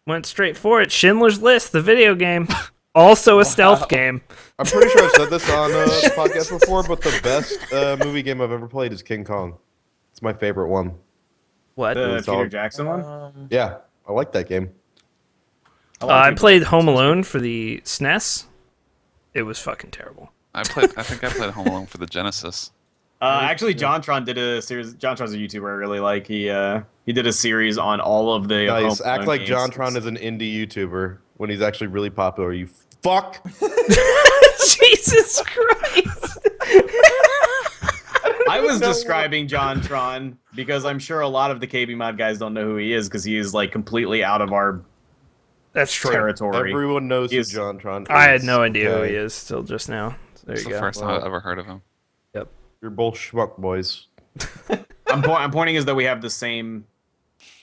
went straight for it. Schindler's List, the video game, also a stealth game. I'm pretty sure I've said this on the podcast before, but the best movie game I've ever played is King Kong. It's my favorite one. What? The It's Peter all- Jackson one? Yeah, I like that game. I played Home Alone for the SNES. It was fucking terrible. I think I played Home Alone for the Genesis. Actually, JonTron did a series. JonTron's a YouTuber I really like. He did a series on all of the. Nice. Home Act Alone like games. JonTron is an indie YouTuber when he's actually really popular. You fuck. Jesus Christ! I was describing JonTron because I'm sure a lot of the KBMOD guys don't know who he is because he is like completely out of our That's true. territory. Everyone knows who He's- JonTron is. I had no idea who okay? he is till just now. So there It's you the go. first time I've ever heard of him. You're both schmuck boys. I'm pointing as though we have the same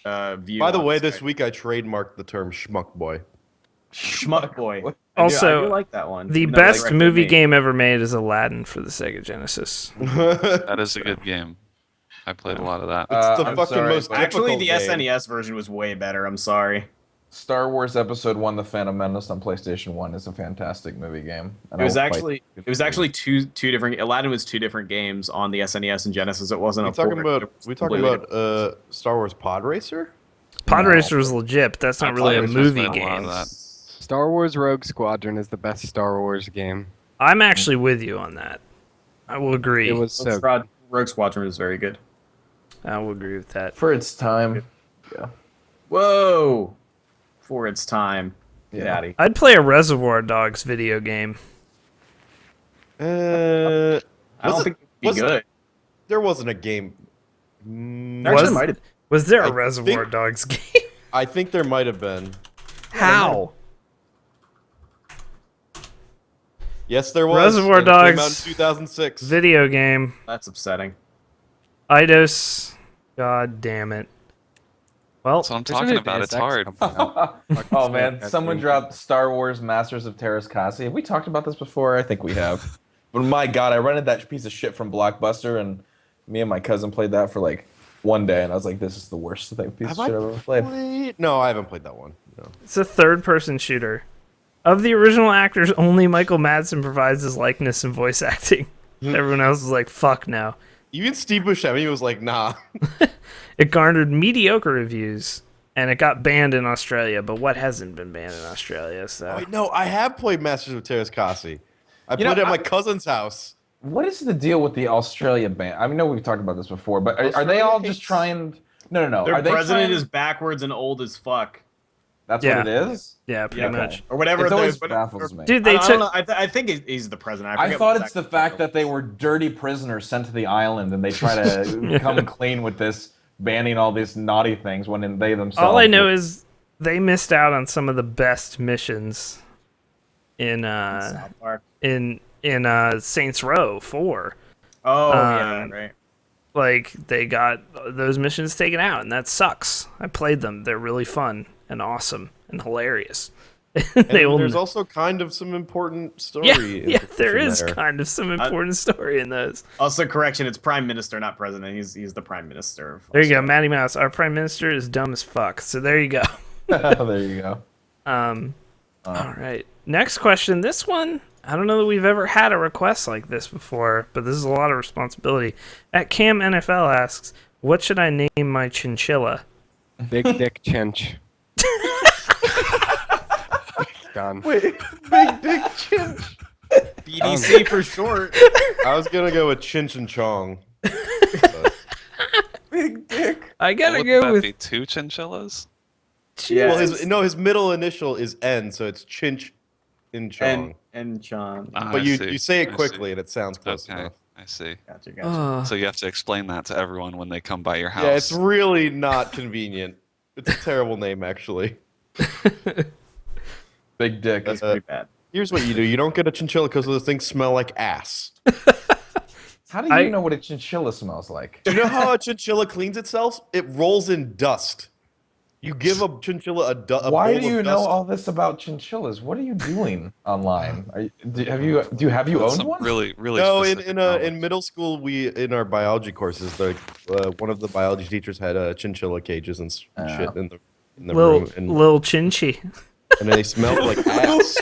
view. By the on way, this this week I trademarked the term schmuck boy. Schmuck Boy. Also, I do like that one. The even though it best directed movie me. game ever made is Aladdin for the Sega Genesis. That is a good game. I played a lot of that. It's the I'm fucking sorry, most but Actually, the difficult game. SNES version was way better. I'm sorry. Star Wars Episode 1: The Phantom Menace on PlayStation 1 is a fantastic movie game. And It was I will fight- actually two different. Aladdin was 2 different games on the SNES and Genesis. It wasn't We a talking port. about It was we talking completely about Star Wars Pod Racer? Pod No. Racer was legit, but that's not really a Pod Racer's movie been a lot of game. that. Star Wars Rogue Squadron is the best Star Wars game. I'm actually with you on that. I will agree. It was so. Rogue Squadron was very good. I will agree with that. For its time. Whoa! For its time, Yeah. Daddy. I'd play a Reservoir Dogs video game. I don't think it'd be was it- good. There wasn't a game. Actually, Was- might have. Was there a I Reservoir think- Dogs game? I think there might have been. How? Yes, there was. Reservoir and it came out Dogs in 2006. Video game. That's upsetting. Eidos. God damn it. Well, So I'm There's a talking new about. Deus It's Ex hard. coming out. Oh man, That's someone really dropped Star Wars Masters of Terrascasi. Have we talked about this before? I think we have. But my God, I rented that piece of shit from Blockbuster, and me and my cousin played that for like one day, and I was like, "This is the worst piece of shit I've ever played." No, I haven't played that one. No. it's a third-person shooter. Of the original actors, only Michael Madsen provides his likeness and voice acting. Everyone else is like, fuck no. Even Steve Buscemi was like, nah. It garnered mediocre reviews, and it got banned in Australia, but what hasn't been banned in Australia? So Wait, no, I have played Masters of Terrascasi. I You played know, it at my cousin's house. What is the deal with the Australia ban? I know we've talked about this before, but are they all just trying? No. Their Are they president trying? is backwards and old as fuck. That's Yeah. what it is. yeah, pretty Yeah. much. Or whatever. It always but- baffles me. Dude, I they don't took. know. I think he's the president. I forget thought what it's the exactly fact that they were dirty prisoners sent to the island, and they try to come clean with this banning all these naughty things when they themselves. All I know is they missed out on some of the best missions in South Park. in Saints Row 4. Oh yeah, Um, right. Like they got those missions taken out, and that sucks. I played them; they're really fun and awesome and hilarious. And they will. there's also kind of some important story. Yeah, there implication is there. kind of some important story in those. Also, correction, it's prime minister, not president. He's the prime minister. Of There you go, Australia. Matty Mouse. Our prime minister is dumb as fuck. So there you go. there you go. All right. Next question. This one, I don't know that we've ever had a request like this before, but this is a lot of responsibility. At Cam NFL asks, "What should I name my chinchilla?" Big Dick Chinch. Done. Wait, Big Dick Chinch. BDC for short. I was gonna go with Chinch and Chong. Big dick. I gotta Would go that with be 2 chinchillas? Yeah. Well, his middle initial is N, so it's Chinch and Chong. And Sean. Ah, But I you see, say I it see. quickly, and it sounds close Okay, enough. I see. Gotcha. So you have to explain that to everyone when they come by your house. Yeah, it's really not convenient. It's a terrible name, actually. Big dick. That's pretty bad. Here's what you do: you don't get a chinchilla because those things smell like ass. How do you know what a chinchilla smells like? Do you know how a chinchilla cleans itself? It rolls in dust. You give a chinchilla a Why bowl do you of know dust. all this about chinchillas? What are you doing online? Have you That's owned some one? really No, specific knowledge. in middle school, we in our biology courses, one of the biology teachers had chinchilla cages and shit in the room, Lil Chinchy. and they smelled like ass.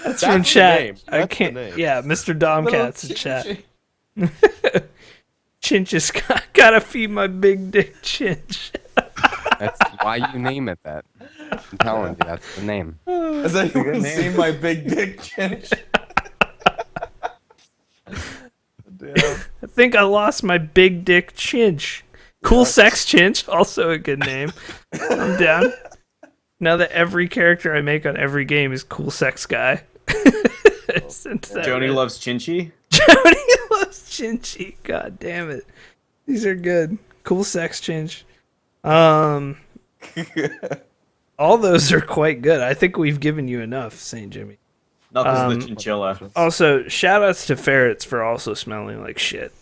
That's That's from the chat. name. I That's the can't. name. Yeah, Mr. Domcat's in chat. Chinch has gotta feed my big dick Chinch. That's why you name it that. I'm telling you, that's the name. Has anyone seen my big dick chinch? Damn. I think I lost my big dick Chinch. Cool Sex Chinch, also a good name. I'm down. Now that every character I make on every game is Cool Sex Guy. Since that Joni red- loves Chinchy. Joni loves Chinchy. God damn it. These are good. Cool Sex Chinch. All those are quite good. I think we've given you enough, St. Jimmy. Nothing's the chinchilla. Also, shout outs to ferrets for also smelling like shit.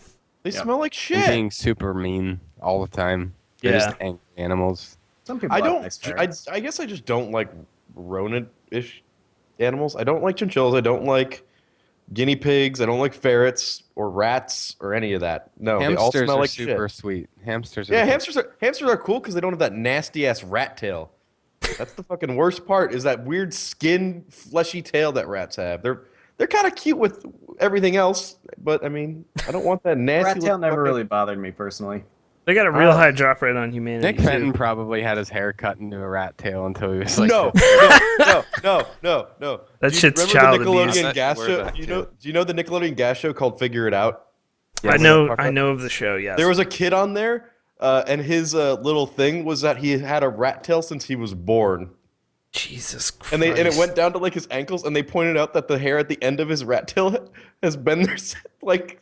They smell like And shit. being super mean all the time. They're Yeah. just angry animals. Some people I have don't. nice ferrets. I guess I just don't like rodent-ish animals. I don't like chinchillas. I don't like guinea pigs. I don't like ferrets or rats or any of that. No, they all Hamsters smell are like super shit. sweet. Hamsters are Yeah, the hamsters are cool because they don't have that nasty ass rat tail. That's the fucking worst part. Is that weird skin, fleshy tail that rats have. They're kind of cute with everything else, but I mean, I don't want that nasty. Rat tail little never fucking- really bothered me personally. They got a real high drop rate on humanity. Nick too. Fenton probably had his hair cut into a rat tail until he was like No, no. That Do you shit's remember child the abuse. Nickelodeon gas We're show? back Do you to know? it. Do you know the Nickelodeon gas show called Figure It Out? I know of the show, yes. There was a kid on there, and his little thing was that he had a rat tail since he was born, Jesus Christ. and it went down to like his ankles, and they pointed out that the hair at the end of his rat tail has been there like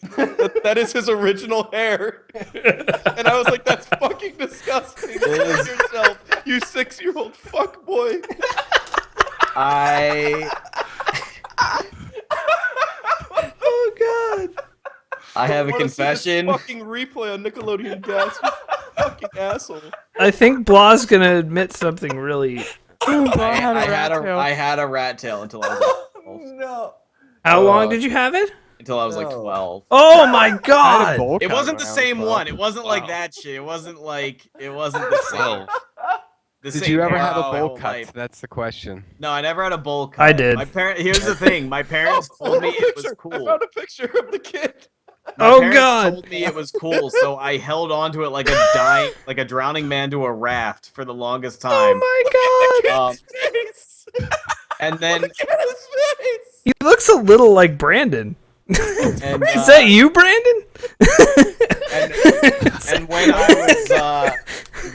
that is his original hair, and I was like, that's fucking disgusting. Kill yourself, you 6-year-old fuck boy. I Oh, God. I have a wanna see this confession. fucking replay on Nickelodeon Gas. You fucking asshole. I think Blah's gonna admit something really. I had a rat tail until I was like 12. No. How long did you have it? Until I was like No. 12. Oh my I had a god! bowl It cut wasn't the when I was same 12. one. It wasn't like Wow. that shit. It wasn't the same. Well, The Did same you ever hair have a my bowl whole cut? life. That's the question. No, I never had a bowl cut. I did. Here's the thing. My parents told me it was I cool. found a picture of the kid. My Oh, parents God. told me it was cool, so I held on to it like a drowning man to a raft for the longest time. Oh my god! Um, and then Look at his face. He looks a little like Brandon. and, Is that you, Brandon? and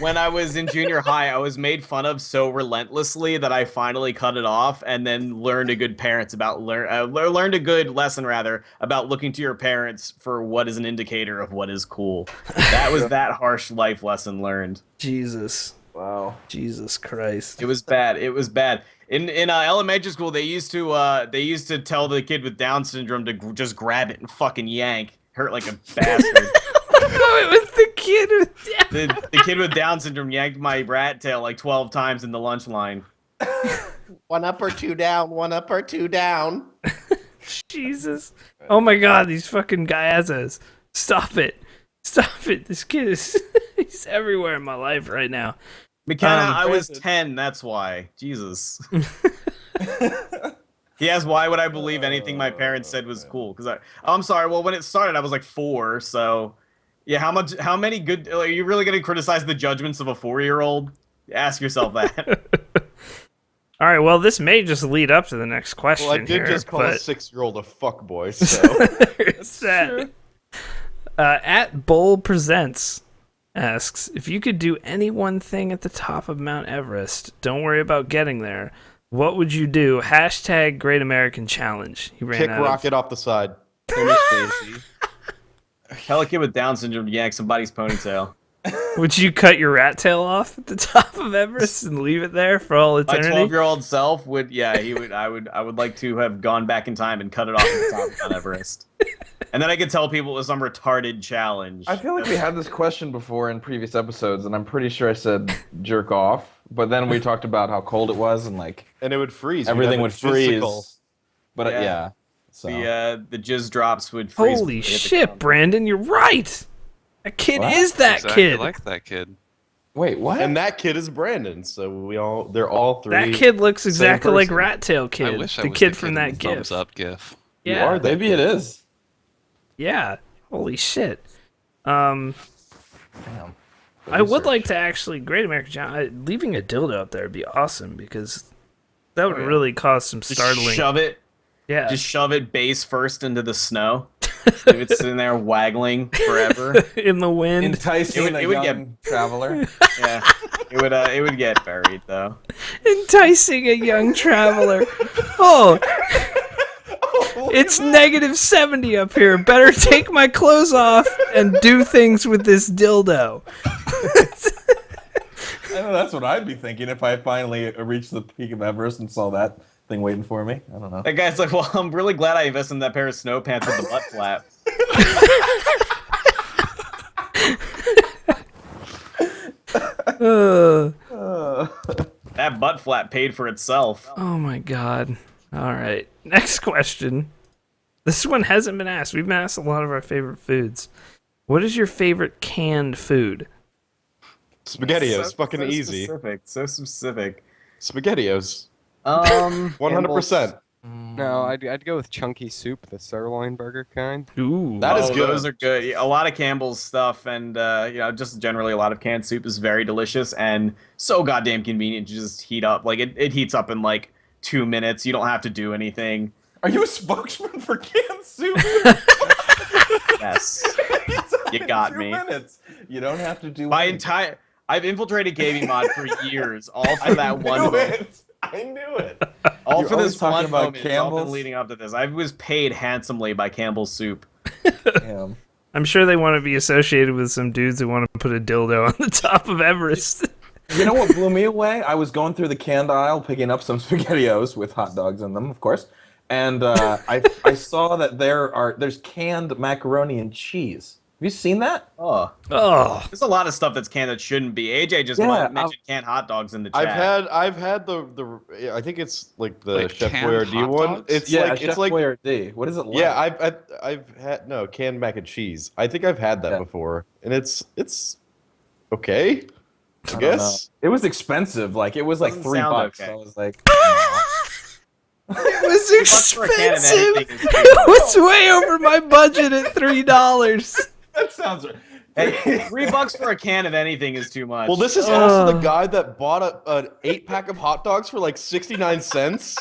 when I was in junior high, I was made fun of so relentlessly that I finally cut it off, and then learned a good learned a good lesson rather about looking to your parents for what is an indicator of what is cool. That was that harsh life lesson learned. Jesus. Wow. Jesus Christ. It was bad. It was bad. In elementary school, they used to tell the kid with Down syndrome to just grab it and fucking yank, hurt like a bastard. No, it was the kid with The kid with Down syndrome yanked my rat tail like 12 times in the lunch line. 1 up or 2 down. 1 up or 2 down. Jesus. Oh my god, these fucking guyazas. Stop it. Stop it. This kid is he's everywhere in my life right now. McKenna, I was Brandon. 10, that's why. Jesus. He asked why would I believe anything my parents said was cool? Because I'm sorry, well when it started I was like 4, so yeah, how many good are you really gonna criticize the judgments of a 4-year-old? Ask yourself that. All right, well, this may just lead up to the next question. Well, I did here, just call a but 6-year-old a fuckboy, so. there's that. At Bull Presents asks, if you could do any one thing at the top of Mount Everest, don't worry about getting there, what would you do? Hashtag Great American Challenge. He ran Kick out of- Rocket off the side. Finish Daisy. Tell a kid with Down syndrome to yank somebody's ponytail. Would you cut your rat tail off at the top of Everest and leave it there for all My eternity? 12-year-old self would, yeah, he would. I would like to have gone back in time and cut it off at the top of Mount Everest, and then I could tell people it was some retarded challenge. I feel like we had this question before in previous episodes, and I'm pretty sure I said jerk off. But then we talked about how cold it was, and like And it would freeze. You'd everything have a would freeze. physical- But Yeah. yeah. So The jizz drops would freeze. Holy when they hit the shit, ground. Brandon, you're right. That kid What? is that exactly kid. like that kid. wait, what? And that kid is Brandon, so they're all three. That kid looks same exactly like person. Rat Tail Kid. I wish I the was kid the from in that the GIF. thumbs up gif. Yeah. are that Maybe it is. Yeah. Holy shit. Damn. I would like to actually Great American Challenge. Leaving a dildo up there would be awesome because that would really cause some Just startling. shove it. Yeah. Just shove it base first into the snow. Leave it sitting there waggling forever. in the wind. Enticing It a would young traveler. Yeah, it would get buried though. Enticing a young traveler. Oh, it's -70 up here. Better take my clothes off and do things with this dildo. I know that's what I'd be thinking if I finally reached the peak of Everest and saw that thing waiting for me. I don't know. That guy's like, well, I'm really glad I invested in that pair of snow pants with the butt flap. That butt flap paid for itself. Oh my god. All right. Next question. This one hasn't been asked. We've been asked a lot of our favorite foods. What is your favorite canned food? SpaghettiOs, fucking easy. So specific. SpaghettiOs, 100%. No, I'd go with chunky soup, the sirloin burger kind. Ooh. That is good. Those are good. Yeah, a lot of Campbell's stuff, and just generally a lot of canned soup is very delicious and so goddamn convenient to just heat up. Like it heats up in like 2 minutes. You don't have to do anything. Are you a spokesman for canned soup? Yes, It's You in got 2 me. minutes. You don't have to do I've infiltrated KBMOD for years, all for that one I knew moment. it. I knew it. All You're for always this talking one about moment. It's all been Campbell's? leading up to this. I was paid handsomely by Campbell's Soup. Damn. I'm sure they want to be associated with some dudes who want to put a dildo on the top of Everest. You know what blew me away? I was going through the canned aisle picking up some SpaghettiOs with hot dogs in them, of course. and I saw that there's canned macaroni and cheese. Have you seen that? Oh, Oh, there's a lot of stuff that's canned that shouldn't be. AJ just Yeah, mentioned canned hot dogs in the chat. I've had the I think it's like the Like Chef canned Boyardee hot one. dogs? It's Chef like Boyardee. What is it like? yeah, I've had no canned mac and cheese. I think I've had that Yeah. before, and it's okay. I don't guess. know. It was expensive. Like it was like Doesn't $3. sound okay. I was like, it was $3 for a can of expensive. anything is It was way over my budget at $3. that sounds right. Hey, $3 for a can of anything is too much. Well, this is also the guy that bought an 8-pack of hot dogs for like 69 cents.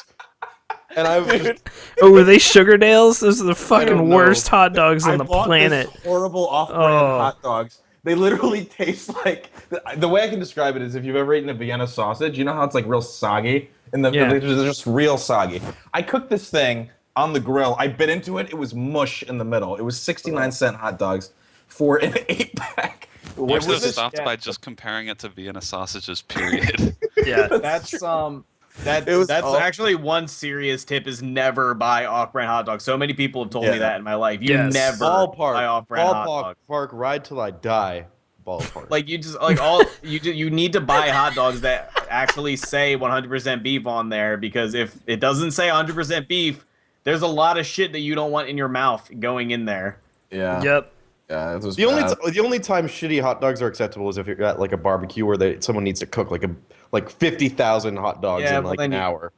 And I was just, Oh, were they Sugardales? Those are the don't fucking know. worst hot dogs on I the bought planet. This horrible off-brand Oh. hot dogs. They literally taste like the way I can describe it is if you've ever eaten a Vienna sausage, you know how it's like real soggy, and Yeah. they're just real soggy. I cooked this thing on the grill. I bit into it. It was mush in the middle. It was 69-cent hot dogs for an 8-pack. You What should was have it? stopped by just comparing it to Vienna sausages, period. Yeah. That's It was that's awful. actually one serious tip is never buy off-brand hot dogs. So many people have told Yeah. me that in my life. You Yes. never buy ballpark, off-brand hot dogs. ballpark, ride till I die. Ballpark. Like you just like all you need to buy hot dogs that actually say 100% beef on there, because if it doesn't say 100% beef, there's a lot of shit that you don't want in your mouth going in there. Yeah. Yep. Yeah. It was The bad. the only time shitty hot dogs are acceptable is if you're at like a barbecue where someone needs to cook like 50,000 hot dogs Yeah, in but like then an you- hour.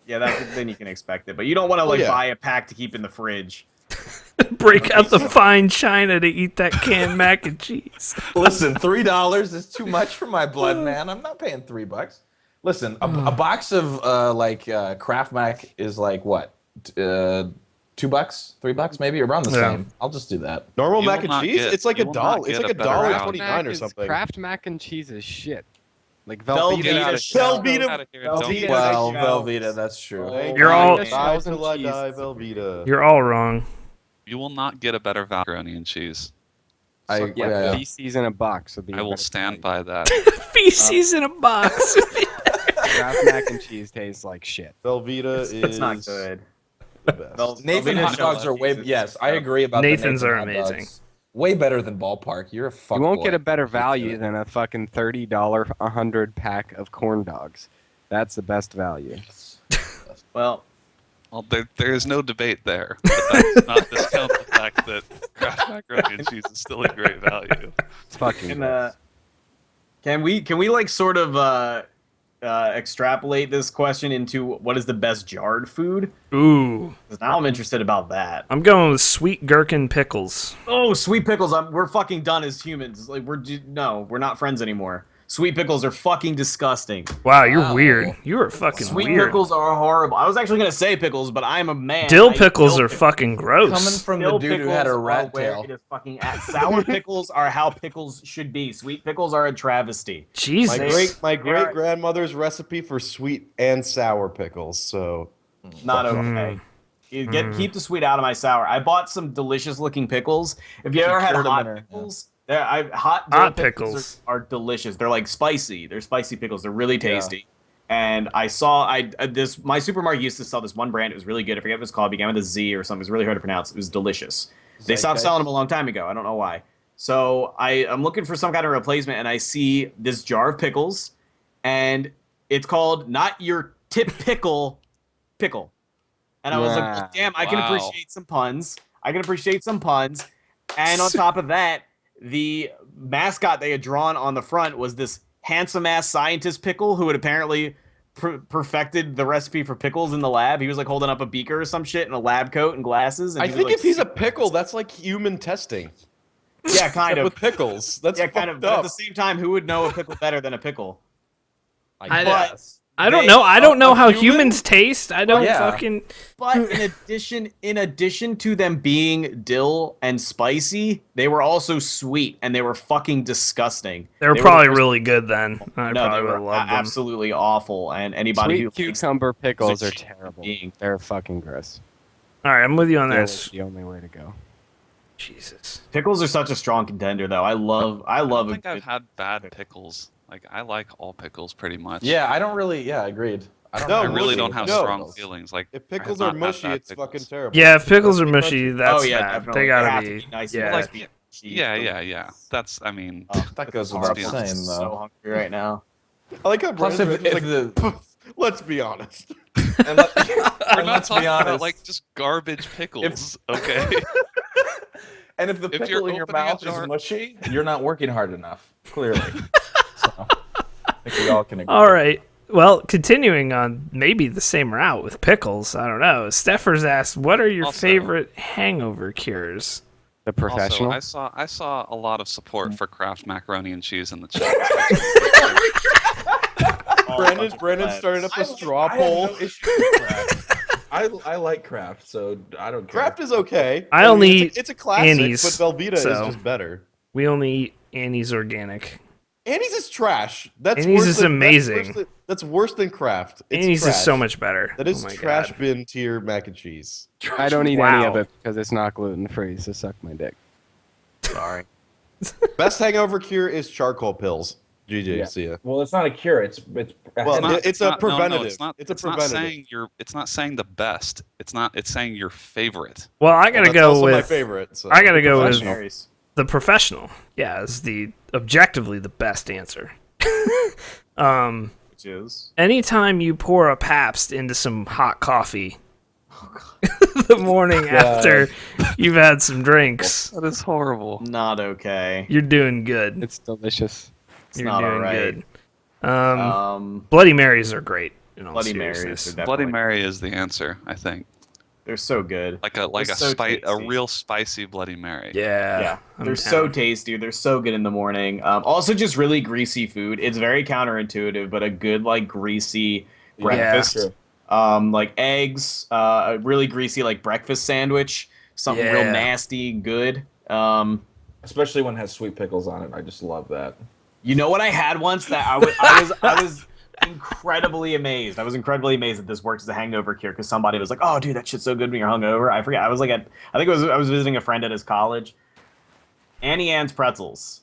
Yeah, then you can expect it, but you don't want to like yeah. buy a pack to keep in the fridge. Break out the fine china to eat that canned mac and cheese. Listen, $3 is too much for my blood, man. I'm not paying $3. Listen, a box of Kraft Mac is like what? $2, $3 maybe, around the Yeah. same. I'll just do that. Normal You mac will and not cheese? get- It's like you a will not dollar. It's get like a a better dollar value. 29 or something. Kraft mac and cheese is shit. Like Velveeta Velveeta. is Velveeta. Outta here, Velveeta don't- is Well, shells. Velveeta, that's true. Oh, You're all- Ride shells and till I cheese. die, Velveeta. You're all wrong. You will not get a better macaroni and cheese. I, Yeah, feces in a box would be. I will stand by that. Feces in a box. Kraft mac and cheese tastes like shit. Velveeta is It's not good. the best. Nathan Velveeta hot dogs shells are way. cheese is Yes, I terrible. agree about Nathan's the Nathan are hot amazing. dogs. Way better than Ballpark. You're a fuck. You won't boy. get a better value Shit. than a fucking $30 100 pack of corn dogs. That's the best value. Well, Well, there is no debate there. But that does not discount the fact that Kraft macaroni and cheese is still a great value. It's fucking. gross. can we like sort of extrapolate this question into what is the best jarred food? Ooh. 'Cause now I'm interested about that. I'm going with sweet gherkin pickles. Oh, sweet pickles! We're fucking done as humans. Like we're not friends anymore. Sweet pickles are fucking disgusting. Wow, you're Wow. weird. You are fucking Sweet weird. pickles are horrible. I was actually gonna say pickles, but I'm a man. Dill I eat pickles dill are fucking gross. Coming from the Dill dude who had a pickles rat are where tail. it is fucking at. Sour pickles are how pickles should be. Sweet pickles are a travesty. Jesus. My They are- great grandmother's recipe for sweet and sour pickles. So Not okay. You keep the sweet out of my sour. I bought some delicious looking pickles. If you ever had cured 'em hot in her, pickles, hot dill Hot pickles pickles. are delicious. They're like spicy. They're spicy pickles. They're really tasty. And I saw my supermarket used to sell this one brand. It was really good. I forget what it's called. It began with a Z or something. It was really hard to pronounce. It was delicious. They stopped selling them a long time ago. I don't know why. So I'm looking for some kind of replacement, and I see this jar of pickles, and it's called not your pickle. And I was like, well, damn, I can Wow. appreciate some puns. And on top of that, the mascot they had drawn on the front was this handsome ass scientist pickle who had apparently perfected the recipe for pickles in the lab. He was like holding up a beaker or some shit in a lab coat and glasses. And I he was, think like, if he's a pickle, that's like human testing. yeah, kind Except of. with pickles. That's Yeah, kind of. fucked But at up. the same time, who would know a pickle better than a pickle? I- But I don't they- know. I don't know a how human? humans taste. I don't Yeah. fucking. But in addition to them being dill and spicy, they were also sweet and they were fucking disgusting. They were the probably first- really good then. I No, probably they would were have loved them. absolutely awful. And anybody Sweet who likes cucumber pickles a are human terrible. being. They're fucking gross. All right, I'm with you on They're this. the only way to go. Jesus. pickles are such a strong contender, though. I love I a don't think I've good. had bad pickles. Like I like all pickles pretty much. Yeah, I don't really. Yeah, agreed. I don't No, I remember really mushy, don't have no. strong feelings. Like If I have pickles not are had mushy, bad it's pickles. fucking terrible. Yeah, if pickles are That's mushy, crunchy. that's oh yeah, bad. definitely. They gotta have to be. nice. Yeah. Like, Yeah. That's. I mean, That goes horrible. without I'm saying, so though. hungry right now. I like how Plus, Brandon's if like, the let's be honest. and, let, we're and not let's talking be honest, about like just garbage pickles. Okay. and if the if pickle you're in your opening a mouth jar- is mushy, you're not working hard enough. Clearly, so, I think we all can agree. All right. Well, continuing on maybe the same route with pickles. I don't know. Steffers asked, "What are your Also- favorite hangover cures?" The professional. Also, I saw a lot of support for Kraft macaroni and cheese in the chat. Brandon started up a straw poll. I like Kraft, so I don't care. Kraft is okay. I only mean, eat it's a classic, Annie's, but Velveeta so- is just better. We only eat Annie's organic. Annie's is trash. That's Annie's worse is than, amazing. That's worse than Kraft. It's Annie's trash. is so much better. That is Oh my trash God. bin tier mac and cheese. I don't eat any of Wow. it because it's not gluten free. So suck my dick. Sorry. Best hangover cure is charcoal pills. GG, Yeah. see ya. Well, it's not a cure. It's Well, it's a no, preventative. it's not. It's a It's not preventative. saying it's not saying the best. It's not. It's saying your favorite. Well, I gotta That's go also with my favorite. So. I gotta go with Professionals. the professional. Yeah, is the objectively the best answer. Which is Anytime you pour a Pabst into some hot coffee the morning after you've had some drinks, That is horrible. not okay. you're doing good. It's delicious. It's You're not doing alright. good. Bloody Marys are great. In all Bloody Marys seriousness. are definitely. Bloody Mary is the answer, I think. They're so good. Like a They're so a tasty. real spicy Bloody Mary. Yeah, Yeah, I'm they're so down. tasty. They're so good in the morning. Also, just really greasy food. It's very counterintuitive, but a good like greasy breakfast. sure. Like eggs, a really greasy like breakfast sandwich, something real Yeah. nasty, good. Especially when it has sweet pickles on it. I just love that. You know what I had once that I was incredibly amazed. I was incredibly amazed that this works as a hangover cure because somebody was like, "Oh, dude, that shit's so good when you're hungover." I forget. I was like I was visiting a friend at his college. Annie Ann's pretzels,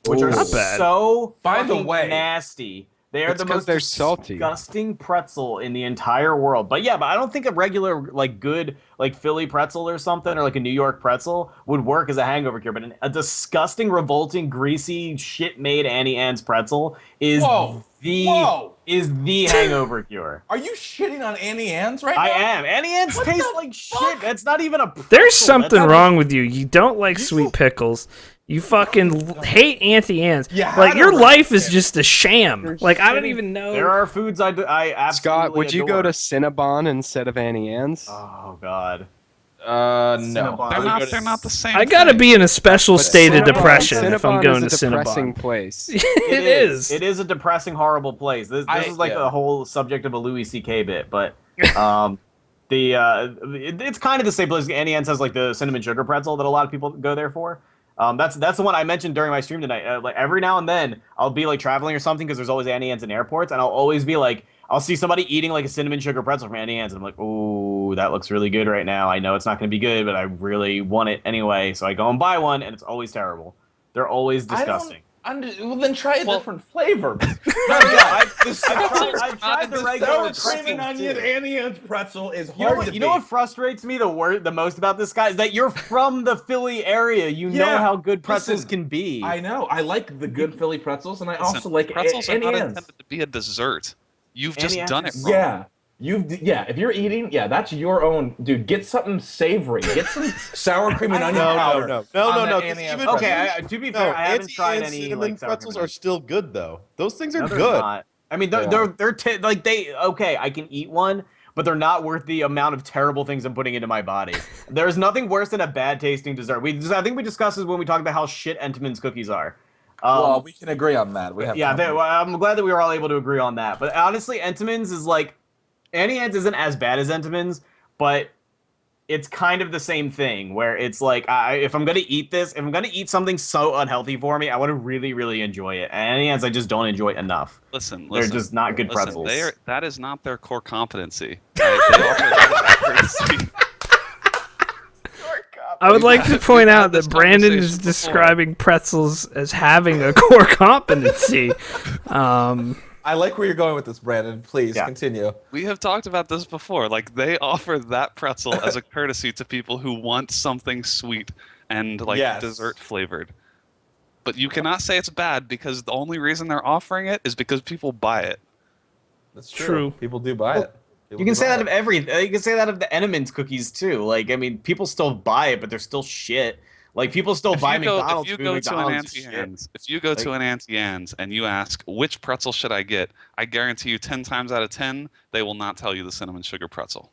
which are Ooh. Not bad. so By the fucking way- nasty. They are It's the 'cause most they're salty. disgusting pretzel in the entire world. But yeah, but I don't think a regular like good like Philly pretzel or something or like a New York pretzel would work as a hangover cure. But a disgusting, revolting, greasy, shit-made Annie Ann's pretzel is Whoa. Whoa. the hangover cure. Are you shitting on Annie Ann's right I now? am. Annie Ann's What taste the like fuck? shit. That's not even a pretzel. There's That's something not wrong with you. You don't like sweet pickles. You fucking hate Auntie Anne's. You had Like a your right life is there. just a sham. You're Like I don't shitting- even know. There are foods I absolutely Scott, would you go adore. to Cinnabon instead of Annie Ann's? Oh God. No. Cinnabon. They're not the same. I gotta thing. be in a special state of Cinnabon- depression if I'm Cinnabon going to is a depressing Cinnabon. place. It is. It is a depressing, horrible place. This is like yeah. the whole subject of a Louis C.K. bit, but it's kind of the same place. Annie Ann's has like the cinnamon sugar pretzel that a lot of people go there for. That's the one I mentioned during my stream tonight. Like every now and then, I'll be like traveling or something because there's always Annie Ann's in airports, and I'll always be like, I'll see somebody eating like a cinnamon sugar pretzel from Annie Ann's, and I'm like, ooh, that looks really good right now. I know it's not going to be good, but I really want it anyway, so I go and buy one, and it's always terrible. They're always disgusting. Well, then try a different flavor. I tried the The regular sour cream and pretzels, onion too. Annie Ann's pretzel is You know, hard what, to you know what beat. frustrates me the most about this guy is that you're from the Philly area. You know Yeah, how good pretzels listen, can be. I know. I like the good Philly pretzels, and I also Listen, like pretzels are Annie not Ann's. intended to be a dessert. You've just Annie done it Ann's- wrong. Yeah. If you're eating, that's your own, dude. Get something savory. Get some sour cream and onion powder. No. on No. that 'cause Annie Ann's even okay, pretzels- to be fair, I haven't Auntie tried Anne's any cinnamon like sour pretzels cream are still good though. Those things are No, they're good. not. I mean, They okay. I can eat one, but they're not worth the amount of terrible things I'm putting into my body. There's nothing worse than a bad tasting dessert. I think we discussed this when we talked about how shit Entenmann's cookies are. Well, we can agree on that. We have I'm glad that we were all able to agree on that. But honestly, Entenmann's is like Annie Ann's isn't as bad as Entenmann's, but it's kind of the same thing where it's like if I'm gonna eat something so unhealthy for me, I want to really, really enjoy it. And Annie Ann's I just don't enjoy it enough. Listen, They're just not good pretzels. That is not their core competency. Right? They offer that as accuracy. I would like to We've point had out this that Brandon conversation is before. describing pretzels as having a core competency. I like where you're going with this, Brandon. Please Yeah. continue. We have talked about this before. Like they offer that pretzel as a courtesy to people who want something sweet and like Yes. dessert flavored. But you cannot say it's bad because the only reason they're offering it is because people buy it. That's True. People do buy it. People You can do say buy that it. of everything. You can say that of the Entenmann's cookies too. Like, I mean, people still buy it, but they're still shit. Like, people still buy McDonald's if you food. go to an McDonald's is Auntie shit. Anne's, if you go to an Auntie Anne's and you ask which pretzel should I get, I guarantee you 10 times out of 10 they will not tell you the cinnamon sugar pretzel.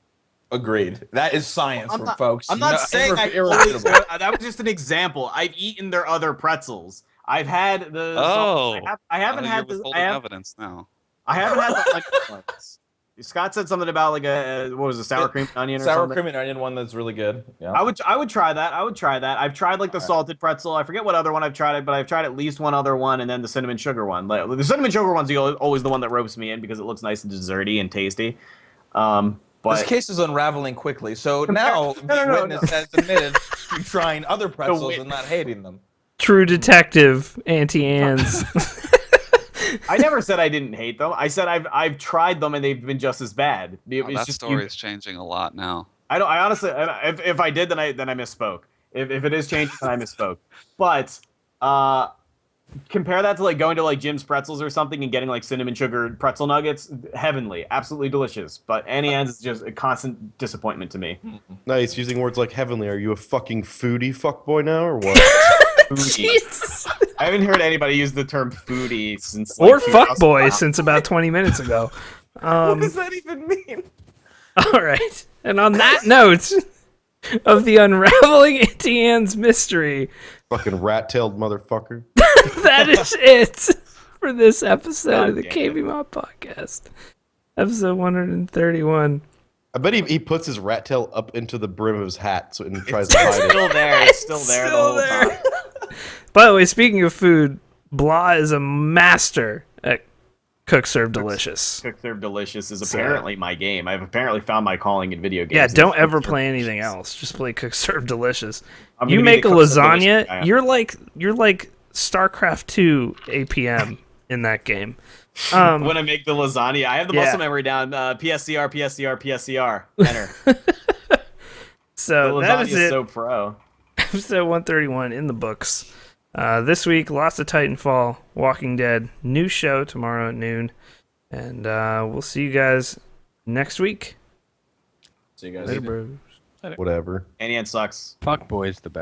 Agreed. That is science, folks. I'm not No, saying irrefutable. that was just an example. I've eaten their other pretzels. I've had the. Oh, I haven't you're had the. withholding evidence now. I haven't had the onion ones. Scott said something about like a what was it, sour cream and onion or Sour something. cream and onion one that's really good. Yeah. I would try that. I would try that. I've tried like the salted pretzel. I forget what other one I've tried, but I've tried at least one other one, and then the cinnamon sugar one. Like, the cinnamon sugar one's always the one that ropes me in because it looks nice and desserty and tasty. But This case is unraveling quickly. So now the witness has admitted to trying other pretzels and not hating them. True detective, Auntie Anne's. I never said I didn't hate them. I said I've tried them and they've been just as bad. That story is changing a lot now. I honestly, if I did, then I misspoke. If it is changing, then I misspoke. But compare that to like going to like Jim's Pretzels or something and getting like cinnamon sugar pretzel nuggets. Heavenly, absolutely delicious. But Auntie Anne's is just a constant disappointment to me. Nice, using words like heavenly. Are you a fucking foodie fuckboy now, or what? Jesus. I haven't heard anybody use the term foodie since Or like, fuckboy since about 20 minutes ago. What does that even mean? All right. And on that note of the unraveling Auntie Anne's mystery, Fucking rat-tailed motherfucker. that is it for this episode of the God damn it. KBMOD podcast. Episode 131. I bet he puts his rat tail up into the brim of his hat so and tries to hide It's it. still there. It's still there the Still whole there. time. By the way, speaking of food, Blah is a master at Cook Serve Delicious. Cook Serve Delicious is apparently my game. I've apparently found my calling in video games. Yeah, don't It's ever Cook Serve play anything Delicious. else. Just play Cook Serve Delicious. I'm You gonna be make a the Cook Serve Delicious lasagna, guy. you're like StarCraft 2 APM in that game. When I make the lasagna, I have the Yeah. muscle memory down. PSCR, PSCR, PSCR. Enter. The So that lasagna is is it. so pro. Episode 131 in the books. This week, lots of Titanfall, Walking Dead, new show tomorrow at noon. And we'll see you guys next week. See you guys. Later, bros. Whatever. Annie Ann sucks. Fuck boys the best.